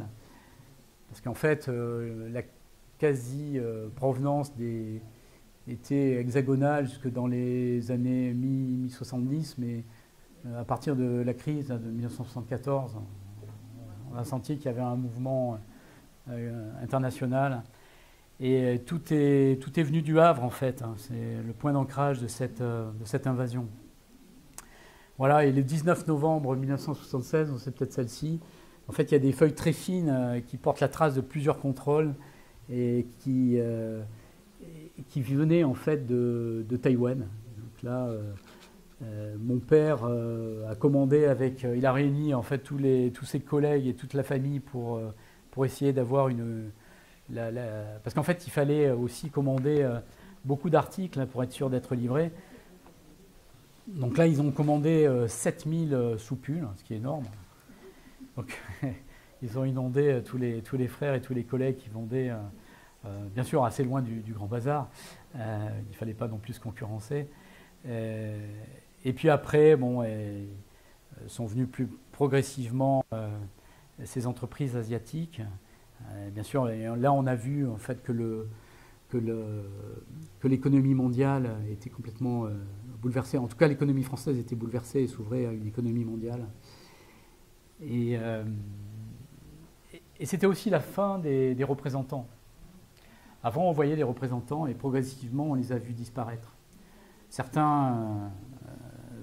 Parce qu'en fait, la quasi-provenance était hexagonale jusque dans les années mi-70, mais à partir de la crise de 1974, on a senti qu'il y avait un mouvement international. Et tout est venu du Havre, en fait. Hein. C'est le point d'ancrage de cette invasion. Voilà, et le 19 novembre 1976, c'est peut-être celle-ci, en fait, il y a des feuilles très fines qui portent la trace de plusieurs contrôles et qui venait en fait de Taïwan. Donc là, mon père a commandé il a réuni en fait tous ses collègues et toute la famille pour essayer d'avoir parce qu'en fait il fallait aussi commander beaucoup d'articles hein, pour être sûr d'être livré. Donc là ils ont commandé 7000 soupules, ce qui est énorme. Donc ils ont inondé tous les frères et tous les collègues qui vendaient, bien sûr assez loin du Grand Bazar. Il ne fallait pas non plus se concurrencer. Et puis après, sont venues plus progressivement ces entreprises asiatiques. Bien sûr, là on a vu en fait que l'économie mondiale était complètement bouleversée. En tout cas, l'économie française était bouleversée et s'ouvrait à une économie mondiale. Et c'était aussi la fin des représentants. Avant, on voyait les représentants et progressivement, on les a vus disparaître. Certains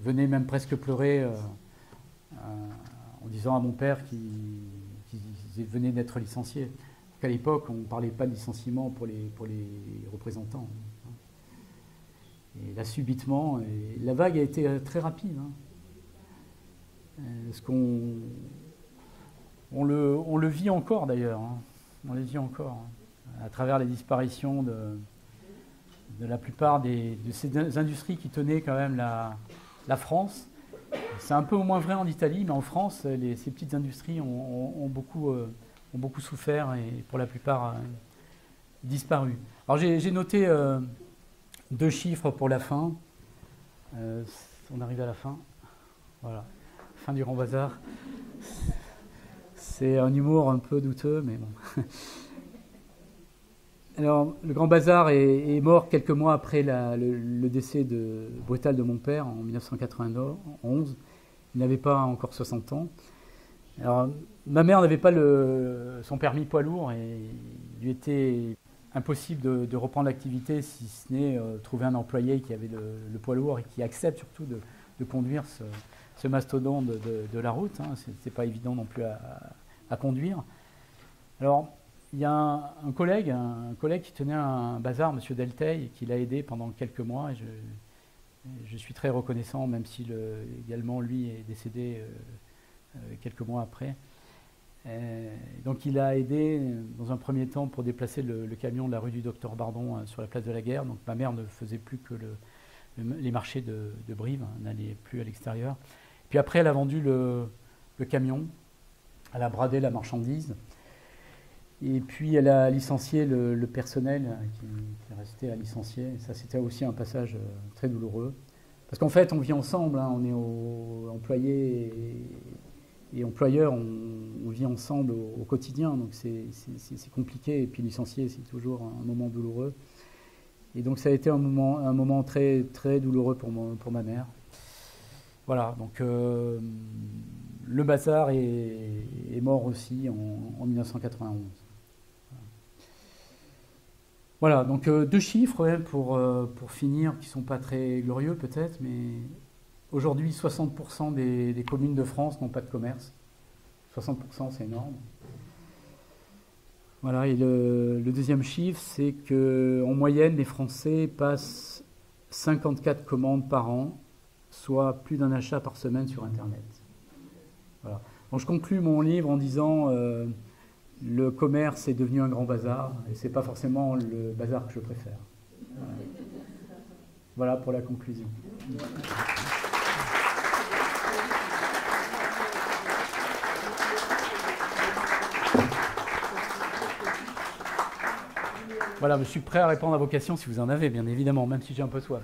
venaient même presque pleurer en disant à mon père qu'ils venaient d'être licenciés. À l'époque, on ne parlait pas de licenciement pour les représentants. Et là, subitement, la vague a été très rapide. Parce on le vit encore d'ailleurs. On le vit encore. À travers les disparitions de la plupart de ces industries qui tenaient quand même la France. C'est un peu moins vrai en Italie, mais en France, ces petites industries ont beaucoup souffert et pour la plupart disparu. Alors j'ai noté 2 chiffres pour la fin. On arrive à la fin. Voilà, fin du Grand Bazar. C'est un humour un peu douteux, mais bon. Alors, le Grand Bazar est mort quelques mois après le décès brutal de mon père en 1991. Il n'avait pas encore 60 ans. Alors, ma mère n'avait pas son permis poids lourd et il lui était impossible de reprendre l'activité si ce n'est trouver un employé qui avait le poids lourd et qui accepte surtout de conduire ce mastodonte de la route. Hein. C'est pas évident non plus à conduire. Alors, il y a un collègue qui tenait un bazar, M. Delteil, qui l'a aidé pendant quelques mois. Et je suis très reconnaissant, même si également lui est décédé quelques mois après. Donc il a aidé dans un premier temps pour déplacer le camion de la rue du Docteur Bardon sur la place de la Guerre. Donc ma mère ne faisait plus que les marchés de Brive, n'allait plus à l'extérieur. Puis après, elle a vendu le camion, elle a bradé la marchandise. Et puis elle a licencié le personnel qui est resté à licencier. Et ça, c'était aussi un passage très douloureux. Parce qu'en fait, on vit ensemble, hein, on est employés et employeurs, on vit ensemble au quotidien. Donc c'est compliqué. Et puis licencier, c'est toujours un moment douloureux. Et donc ça a été un moment très, très douloureux pour ma mère. Voilà, donc le bazar est mort aussi en 1991. Voilà, donc 2 chiffres ouais, pour finir, qui ne sont pas très glorieux peut-être, mais aujourd'hui 60% des communes de France n'ont pas de commerce. 60%, c'est énorme. Voilà, et le deuxième chiffre, c'est qu'en moyenne, les Français passent 54 commandes par an, soit plus d'un achat par semaine sur Internet. Voilà. Donc je conclus mon livre en disant le commerce est devenu un grand bazar et c'est pas forcément le bazar que je préfère. Voilà pour la conclusion. Voilà, je suis prêt à répondre à vos questions si vous en avez, bien évidemment, même si j'ai un peu soif.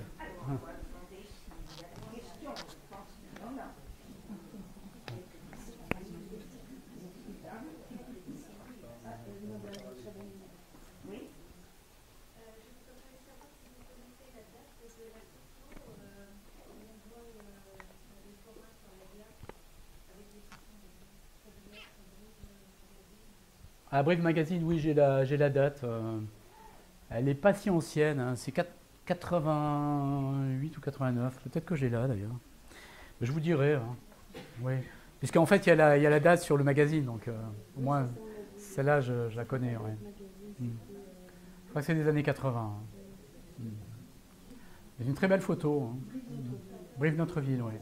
À Brive Magazine, oui, j'ai la date. Elle n'est pas si ancienne, hein, c'est 88 ou 89. Peut-être que j'ai là d'ailleurs. Je vous dirai. Hein. Oui. Puisqu'en fait, il y a la date sur le magazine, donc au moins celle-là, je la connais. Ouais. Ça, c'est des années 80. C'est une très belle photo. Hein. Brive-Notre-Ville, oui.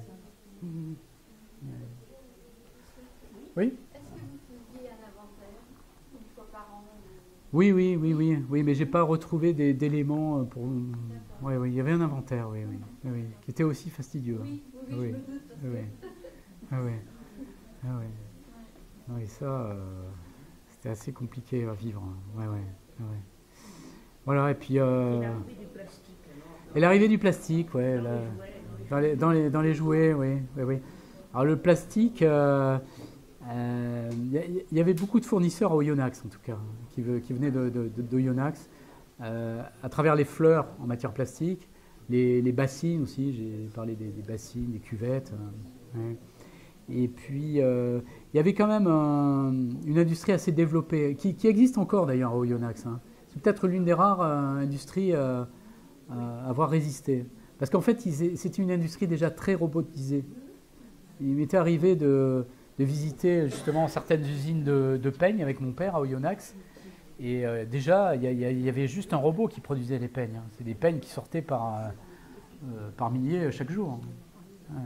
Oui. Est-ce que vous faisiez un inventaire une fois par an Oui, mais j'ai pas retrouvé d'éléments pour. Oui, il y avait un inventaire, oui, qui était aussi fastidieux. Oui, je me doute. Oui, ça, c'était assez compliqué à vivre. Ouais. Voilà, et puis. Et l'arrivée du plastique, ouais, dans les jouets, oui. Alors le plastique, il y avait beaucoup de fournisseurs à Oyonnax, en tout cas, qui venaient d'Oyonnax, à travers les fleurs en matière plastique, les bassines aussi, j'ai parlé des bassines, des cuvettes. Ouais. Et puis, il y avait quand même une industrie assez développée, qui existe encore d'ailleurs à Oyonnax. Hein. C'est peut-être l'une des rares industries à avoir résisté. Parce qu'en fait, c'était une industrie déjà très robotisée. Il m'était arrivé de visiter justement certaines usines de peignes avec mon père à Oyonnax. Et déjà, il y avait juste un robot qui produisait les peignes. Hein. C'est des peignes qui sortaient par milliers chaque jour. Ouais.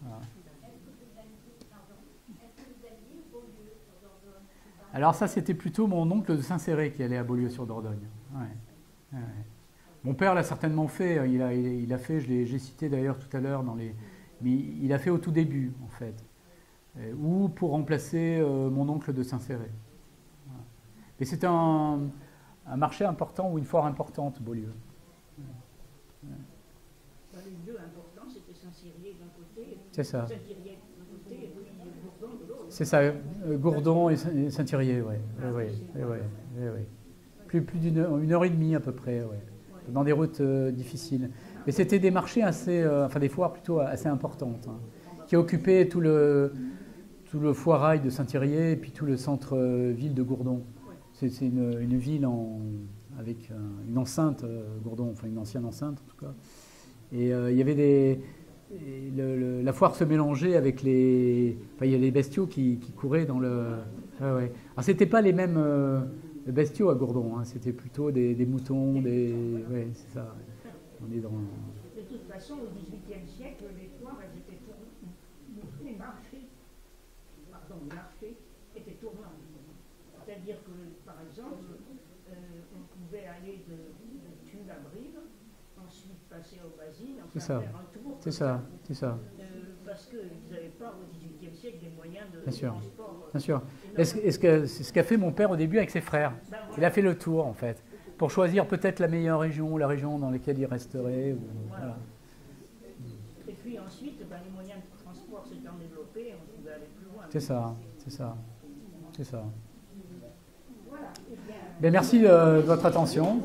Voilà. Alors ça, c'était plutôt mon oncle de Saint-Céré qui allait à Beaulieu-sur-Dordogne. Ouais. Mon père l'a certainement fait. Il a fait, j'ai cité d'ailleurs tout à l'heure, mais il a fait au tout début, en fait. Ou pour remplacer mon oncle de Saint-Céré. Voilà. Mais c'était un marché important ou une foire importante, Beaulieu. Les deux importants, c'était Saint-Cyrier d'un côté, C'est ça. Saint-Thirier d'un côté, et puis Gourdon de l'autre. C'est ça, Gourdon et Saint-Thirier, oui. Plus d'une heure et demie à peu près, dans des routes difficiles. Mais c'était des marchés des foires plutôt assez importantes, hein, qui occupaient tout le foirail de Saint-Thirier et puis tout le centre-ville de Gourdon. C'est une ville avec une enceinte, Gourdon, enfin une ancienne enceinte en tout cas. Et il y avait la foire se mélangeait avec il y a les bestiaux qui couraient dans le. Alors c'était pas les mêmes bestiaux à Gourdon, hein, c'était plutôt des moutons, c'est ça. On est dans. De toute façon, au XVIIIe siècle, les foires, elles étaient tournantes. Les marchés étaient tournants. C'est-à-dire que, par exemple, on pouvait aller de Tulle à Brive, ensuite passer au Basile, faire un tour. C'est ça. Parce qu'ils n'avaient pas au XVIIIe siècle des moyens de transport. Bien sûr. C'est ce qu'a fait mon père au début avec ses frères. Il a fait le tour, en fait, pour choisir peut-être la meilleure région, la région dans laquelle il resterait. Voilà. Et puis ensuite, les moyens de transport s'étant développés, on pouvait aller plus loin. C'est ça. Voilà. Merci de votre attention.